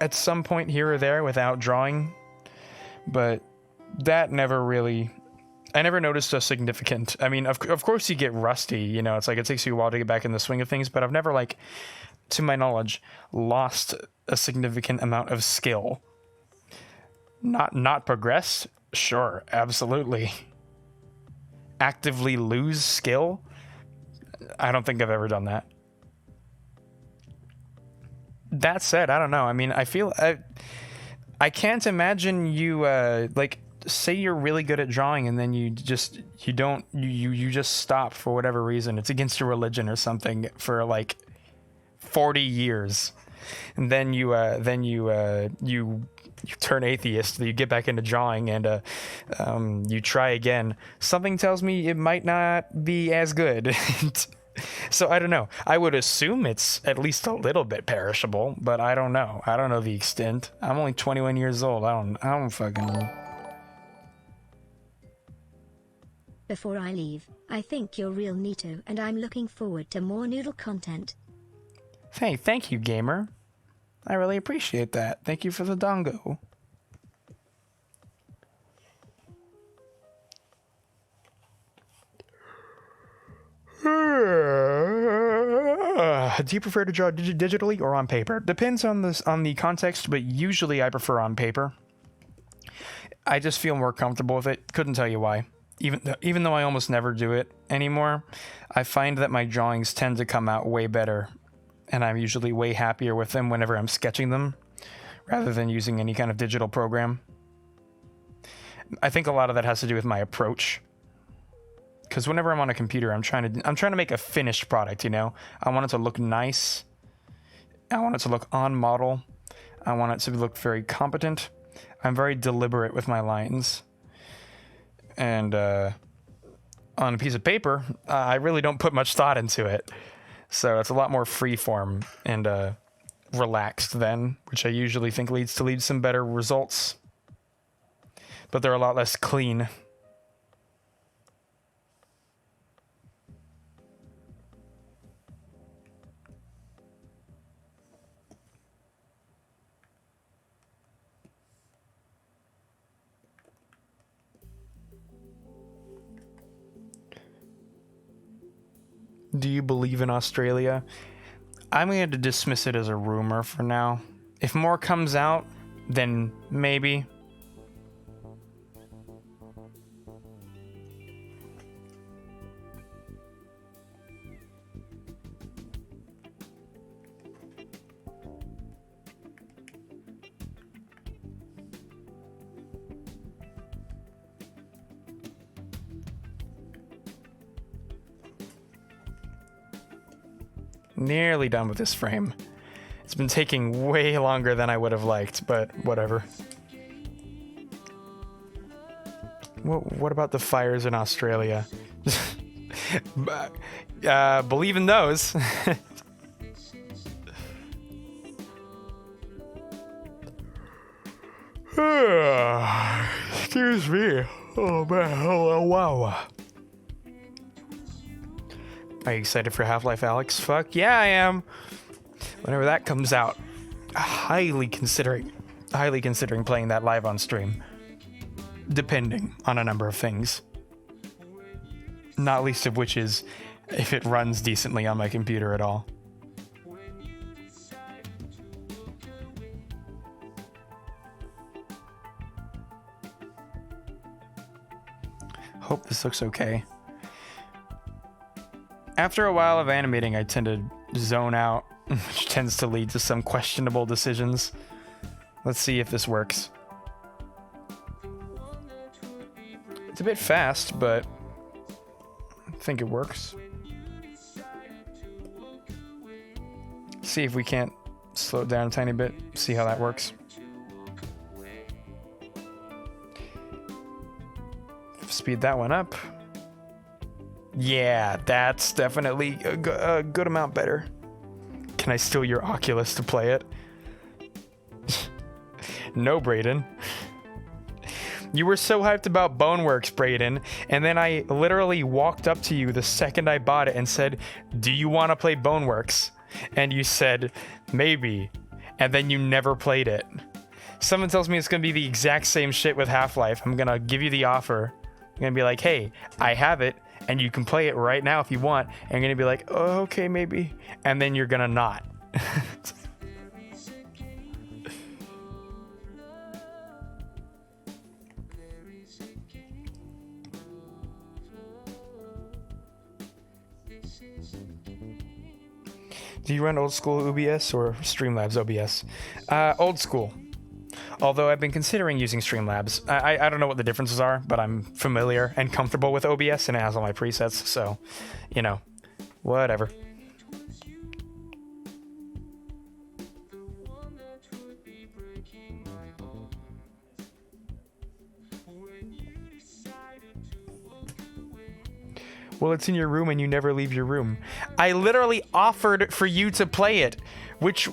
at some point here or there without drawing, but that never really, I never noticed a significant, I mean, of course you get rusty, you know, it's like it takes you a while to get back in the swing of things, but I've never, like, to my knowledge, lost a significant amount of skill. Not progressed? Sure, absolutely. Actively lose skill? I don't think I've ever done that. That said, I don't know. I mean, I feel I can't imagine you like, say you're really good at drawing and then you just stop for whatever reason. It's against your religion or something for like 40 years, and then you turn atheist, you get back into drawing, and you try again. Something tells me it might not be as good. So I don't know. I would assume it's at least a little bit perishable, but I don't know. I don't know the extent. I'm only 21 years old. I don't fucking know. Before I leave, I think you're real neato and I'm looking forward to more noodle content. Hey, thank you, gamer. I really appreciate that. Thank you for the dongo. Do you prefer to draw digitally or on paper? Depends on the context, but usually I prefer on paper. I just feel more comfortable with it. Couldn't tell you why. Even though I almost never do it anymore, I find that my drawings tend to come out way better and I'm usually way happier with them whenever I'm sketching them rather than using any kind of digital program. I think a lot of that has to do with my approach. Because whenever I'm on a computer, I'm trying to make a finished product, you know? I want it to look nice. I want it to look on model. I want it to look very competent. I'm very deliberate with my lines. And on a piece of paper, I really don't put much thought into it. So it's a lot more freeform and relaxed then, which I usually think leads to some better results. But they're a lot less clean. Do you believe in Australia? I'm going to dismiss it as a rumor for now. If more comes out, then maybe. Nearly done with this frame. It's been taking way longer than I would have liked, but whatever. What about the fires in Australia? Believe in those. Excuse me. Oh man, oh wow. Are you excited for Half-Life Alyx? Fuck yeah, I am. Whenever that comes out, highly considering playing that live on stream. Depending on a number of things. Not least of which is if it runs decently on my computer at all. Hope this looks okay. After a while of animating, I tend to zone out, which tends to lead to some questionable decisions. Let's see if this works. It's a bit fast, but I think it works. See if we can't slow it down a tiny bit, see how that works. Speed that one up. Yeah, that's definitely a good amount better. Can I steal your Oculus to play it? No, Brayden. You were so hyped about Boneworks, Brayden, and then I literally walked up to you the second I bought it and said, "Do you want to play Boneworks?" And you said, "Maybe," and then you never played it. Someone tells me it's going to be the exact same shit with Half-Life. I'm going to give you the offer. I'm going to be like, "Hey, I have it, and you can play it right now if you want." And you're going to be like, "Oh, okay, maybe." And then you're going to not. Do you run old school OBS or Streamlabs OBS? Old school. Although I've been considering using Streamlabs. I don't know what the differences are, but I'm familiar and comfortable with OBS and it has all my presets, so, you know, whatever. Well, it's in your room and you never leave your room. I literally offered for you to play it, which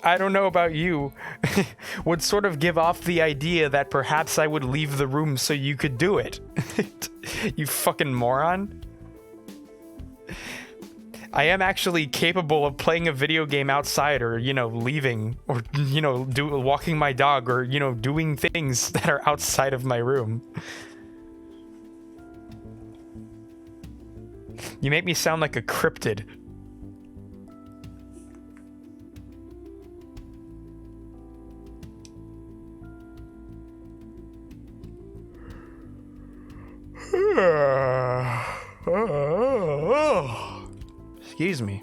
I don't know about you, would sort of give off the idea that perhaps I would leave the room so you could do it. You fucking moron. I am actually capable of playing a video game outside or, you know, leaving or, you know, walking my dog or, you know, doing things that are outside of my room. You make me sound like a cryptid. Excuse me.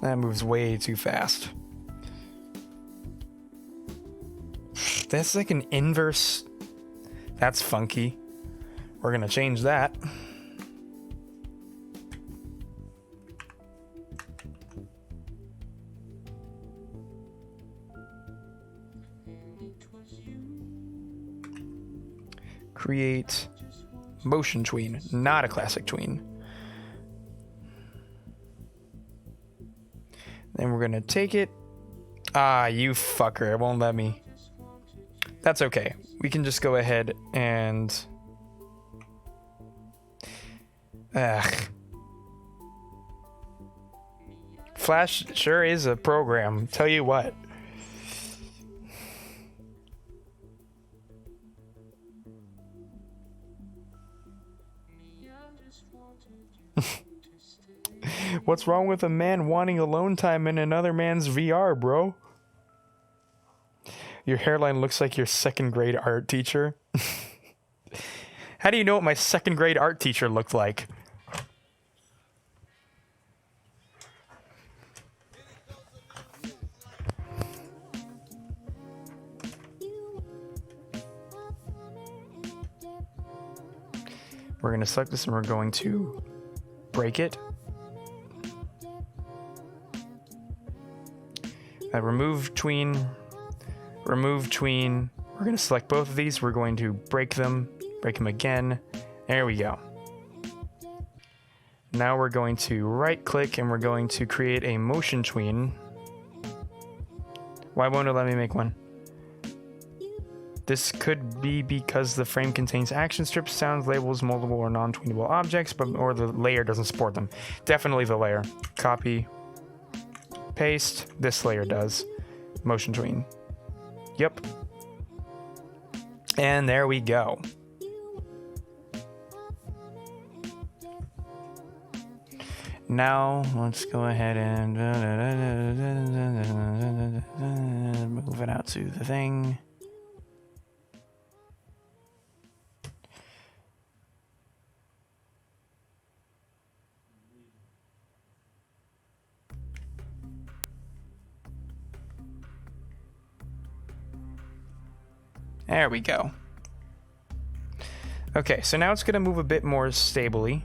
That moves way too fast. That's like an inverse. That's funky. We're gonna change that. Create motion tween, not a classic tween. Then we're gonna take it. Ah, you fucker, it won't let me. That's okay. We can just go ahead and... Flash sure is a program, tell you what. What's wrong with a man wanting alone time in another man's VR, bro? Your hairline looks like your second grade art teacher. How do you know what my second grade art teacher looked like? We're going to select this and we're going to break it. Remove tween. Remove tween. We're going to select both of these. We're going to break them again. There we go. Now we're going to right click and we're going to create a motion tween. Why won't it let me make one? This could be because the frame contains action strips, sounds, labels, multiple or non-tweenable objects, or the layer doesn't support them. Definitely the layer. Copy. Paste. This layer does. Motion tween. Yep. And there we go. Now, let's go ahead and move it out to the thing. There we go. Okay, so now it's going to move a bit more stably.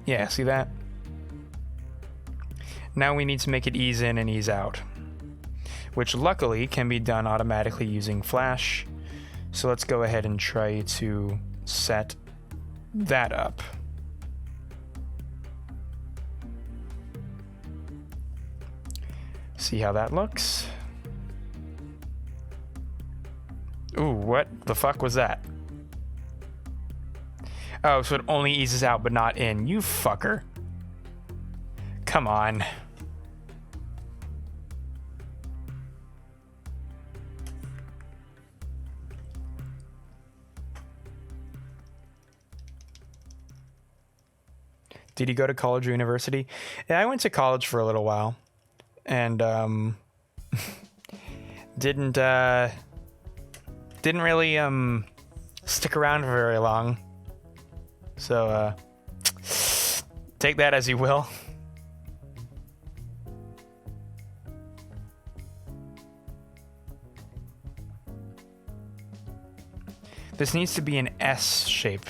Yeah, see that? Now we need to make it ease in and ease out, which luckily can be done automatically using Flash. So let's go ahead and try to set that up. See how that looks. Ooh, what the fuck was that? Oh, so it only eases out but not in. You fucker. Come on. Did you go to college or university? Yeah, I went to college for a little while. And, didn't really, stick around for very long. So, take that as you will. This needs to be an S shape.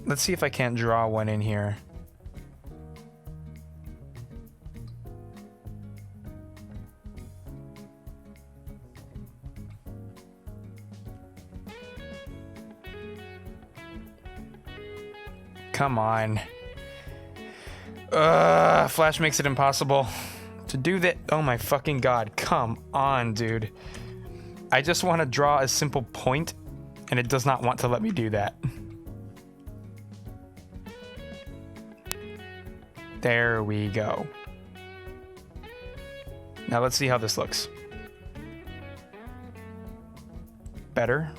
Let's see if I can't draw one in here. Come on. Flash makes it impossible to do that. Oh my fucking god. Come on, dude. I just want to draw a simple point, and it does not want to let me do that. There we go. Now let's see how this looks. Better.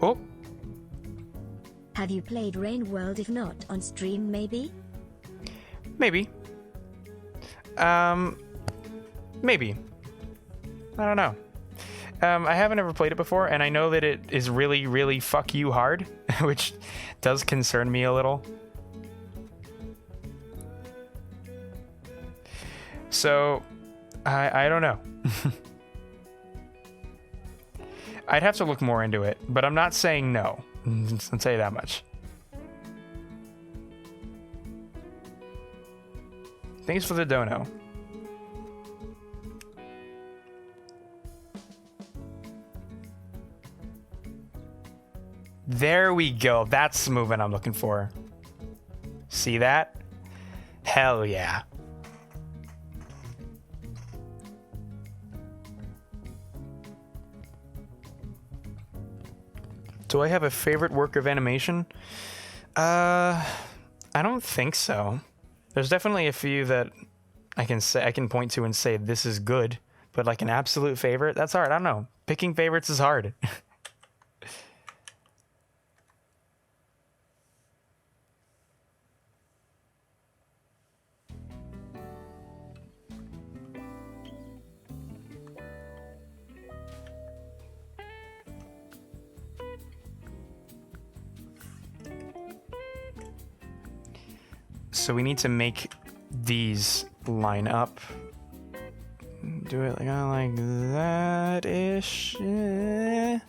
Oh. Have you played Rain World? If not, on stream maybe? Maybe. Maybe. I don't know. I haven't ever played it before, and I know that it is really, really fuck you hard, which does concern me a little. So, I don't know. I'd have to look more into it, but I'm not saying no. I'll tell you that much. Thanks for the dono. There we go. That's the movement I'm looking for. See that? Hell yeah. Do I have a favorite work of animation? I don't think so. There's definitely a few that I can point to and say this is good, but like an absolute favorite, that's hard. I don't know. Picking favorites is hard. So we need to make these line up. Do it like that-ish. Then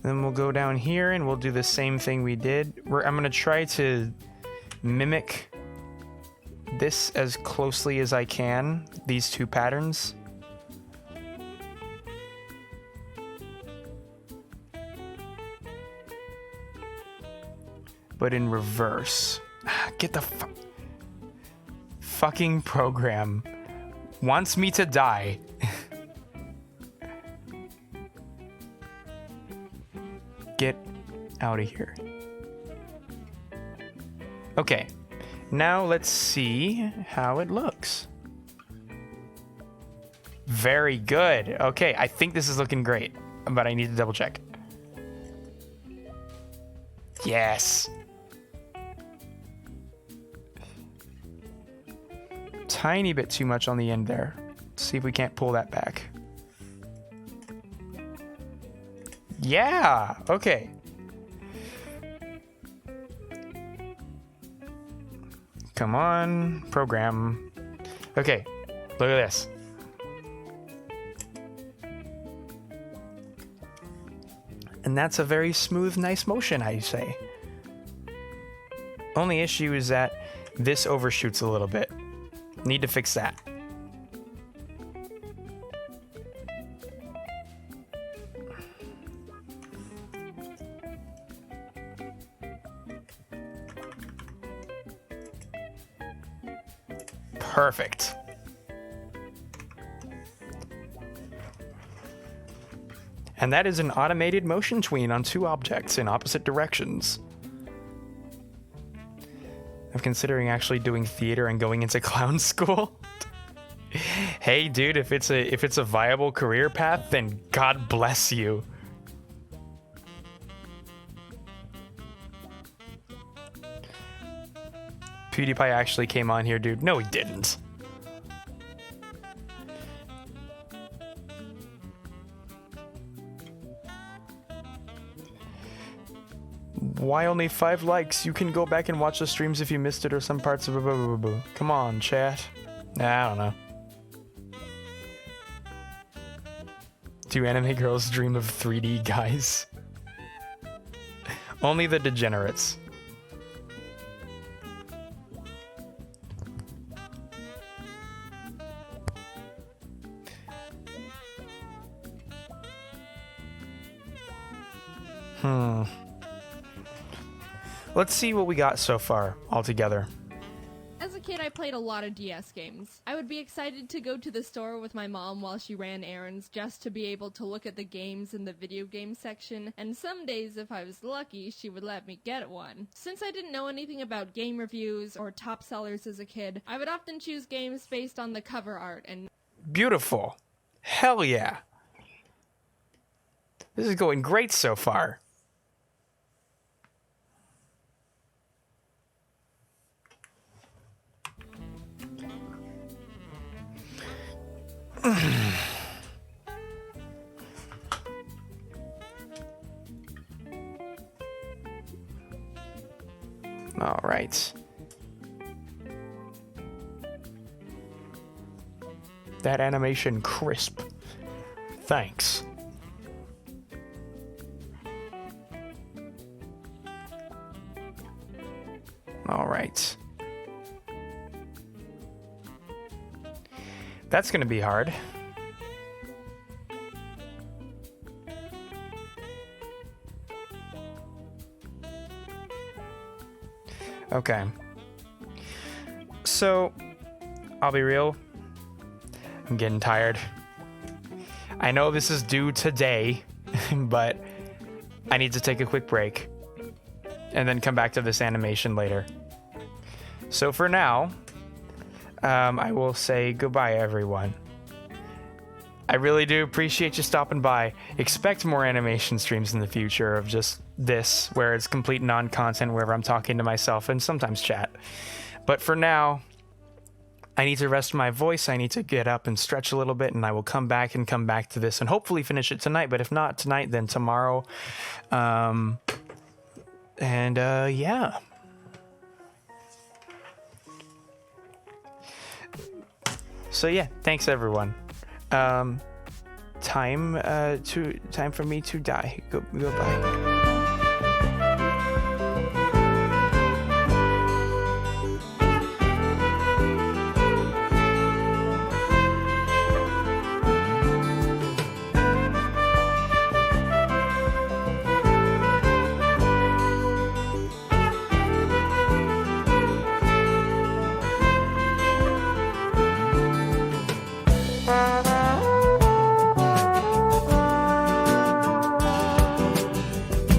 we'll go down here and we'll do the same thing we did. I'm gonna try to mimic this as closely as I can, these two patterns. But in reverse. Get the fucking program wants me to die. Get out of here. Okay, now let's see how it looks. Very good. Okay, I think this is looking great, but I need to double check. Yes. Tiny bit too much on the end there. Let's see if we can't pull that back. Yeah, okay. Come on, program. Okay, look at this. And that's a very smooth, nice motion, I say. Only issue is that this overshoots a little bit. Need to fix that. Perfect. And that is an automated motion tween on two objects in opposite directions. I'm considering actually doing theater and going into clown school. Hey dude, if it's a viable career path, then God bless you. PewDiePie actually came on here, dude. No, he didn't. Why only 5 likes? You can go back and watch the streams if you missed it or some parts of it. Come on, chat. Nah, I don't know. Do anime girls dream of 3D guys? Only the degenerates. Let's see what we got so far altogether. As a kid, I played a lot of DS games. I would be excited to go to the store with my mom while she ran errands just to be able to look at the games in the video game section, and some days, if I was lucky, she would let me get one. Since I didn't know anything about game reviews or top sellers as a kid, I would often choose games based on the cover art and... Beautiful. Hell yeah. This is going great so far. right. That animation crisp. Thanks. All right. That's going to be hard. Okay. So, I'll be real. I'm getting tired. I know this is due today, but I need to take a quick break and then come back to this animation later. So for now, I will say goodbye, everyone. I really do appreciate you stopping by. Expect more animation streams in the future of just this, where it's complete non-content, wherever I'm talking to myself and sometimes chat. But for now, I need to rest my voice. I need to get up and stretch a little bit, and I will come back to this and hopefully finish it tonight. But if not tonight, then tomorrow. Yeah. So yeah, thanks everyone. Time for me to die. Goodbye.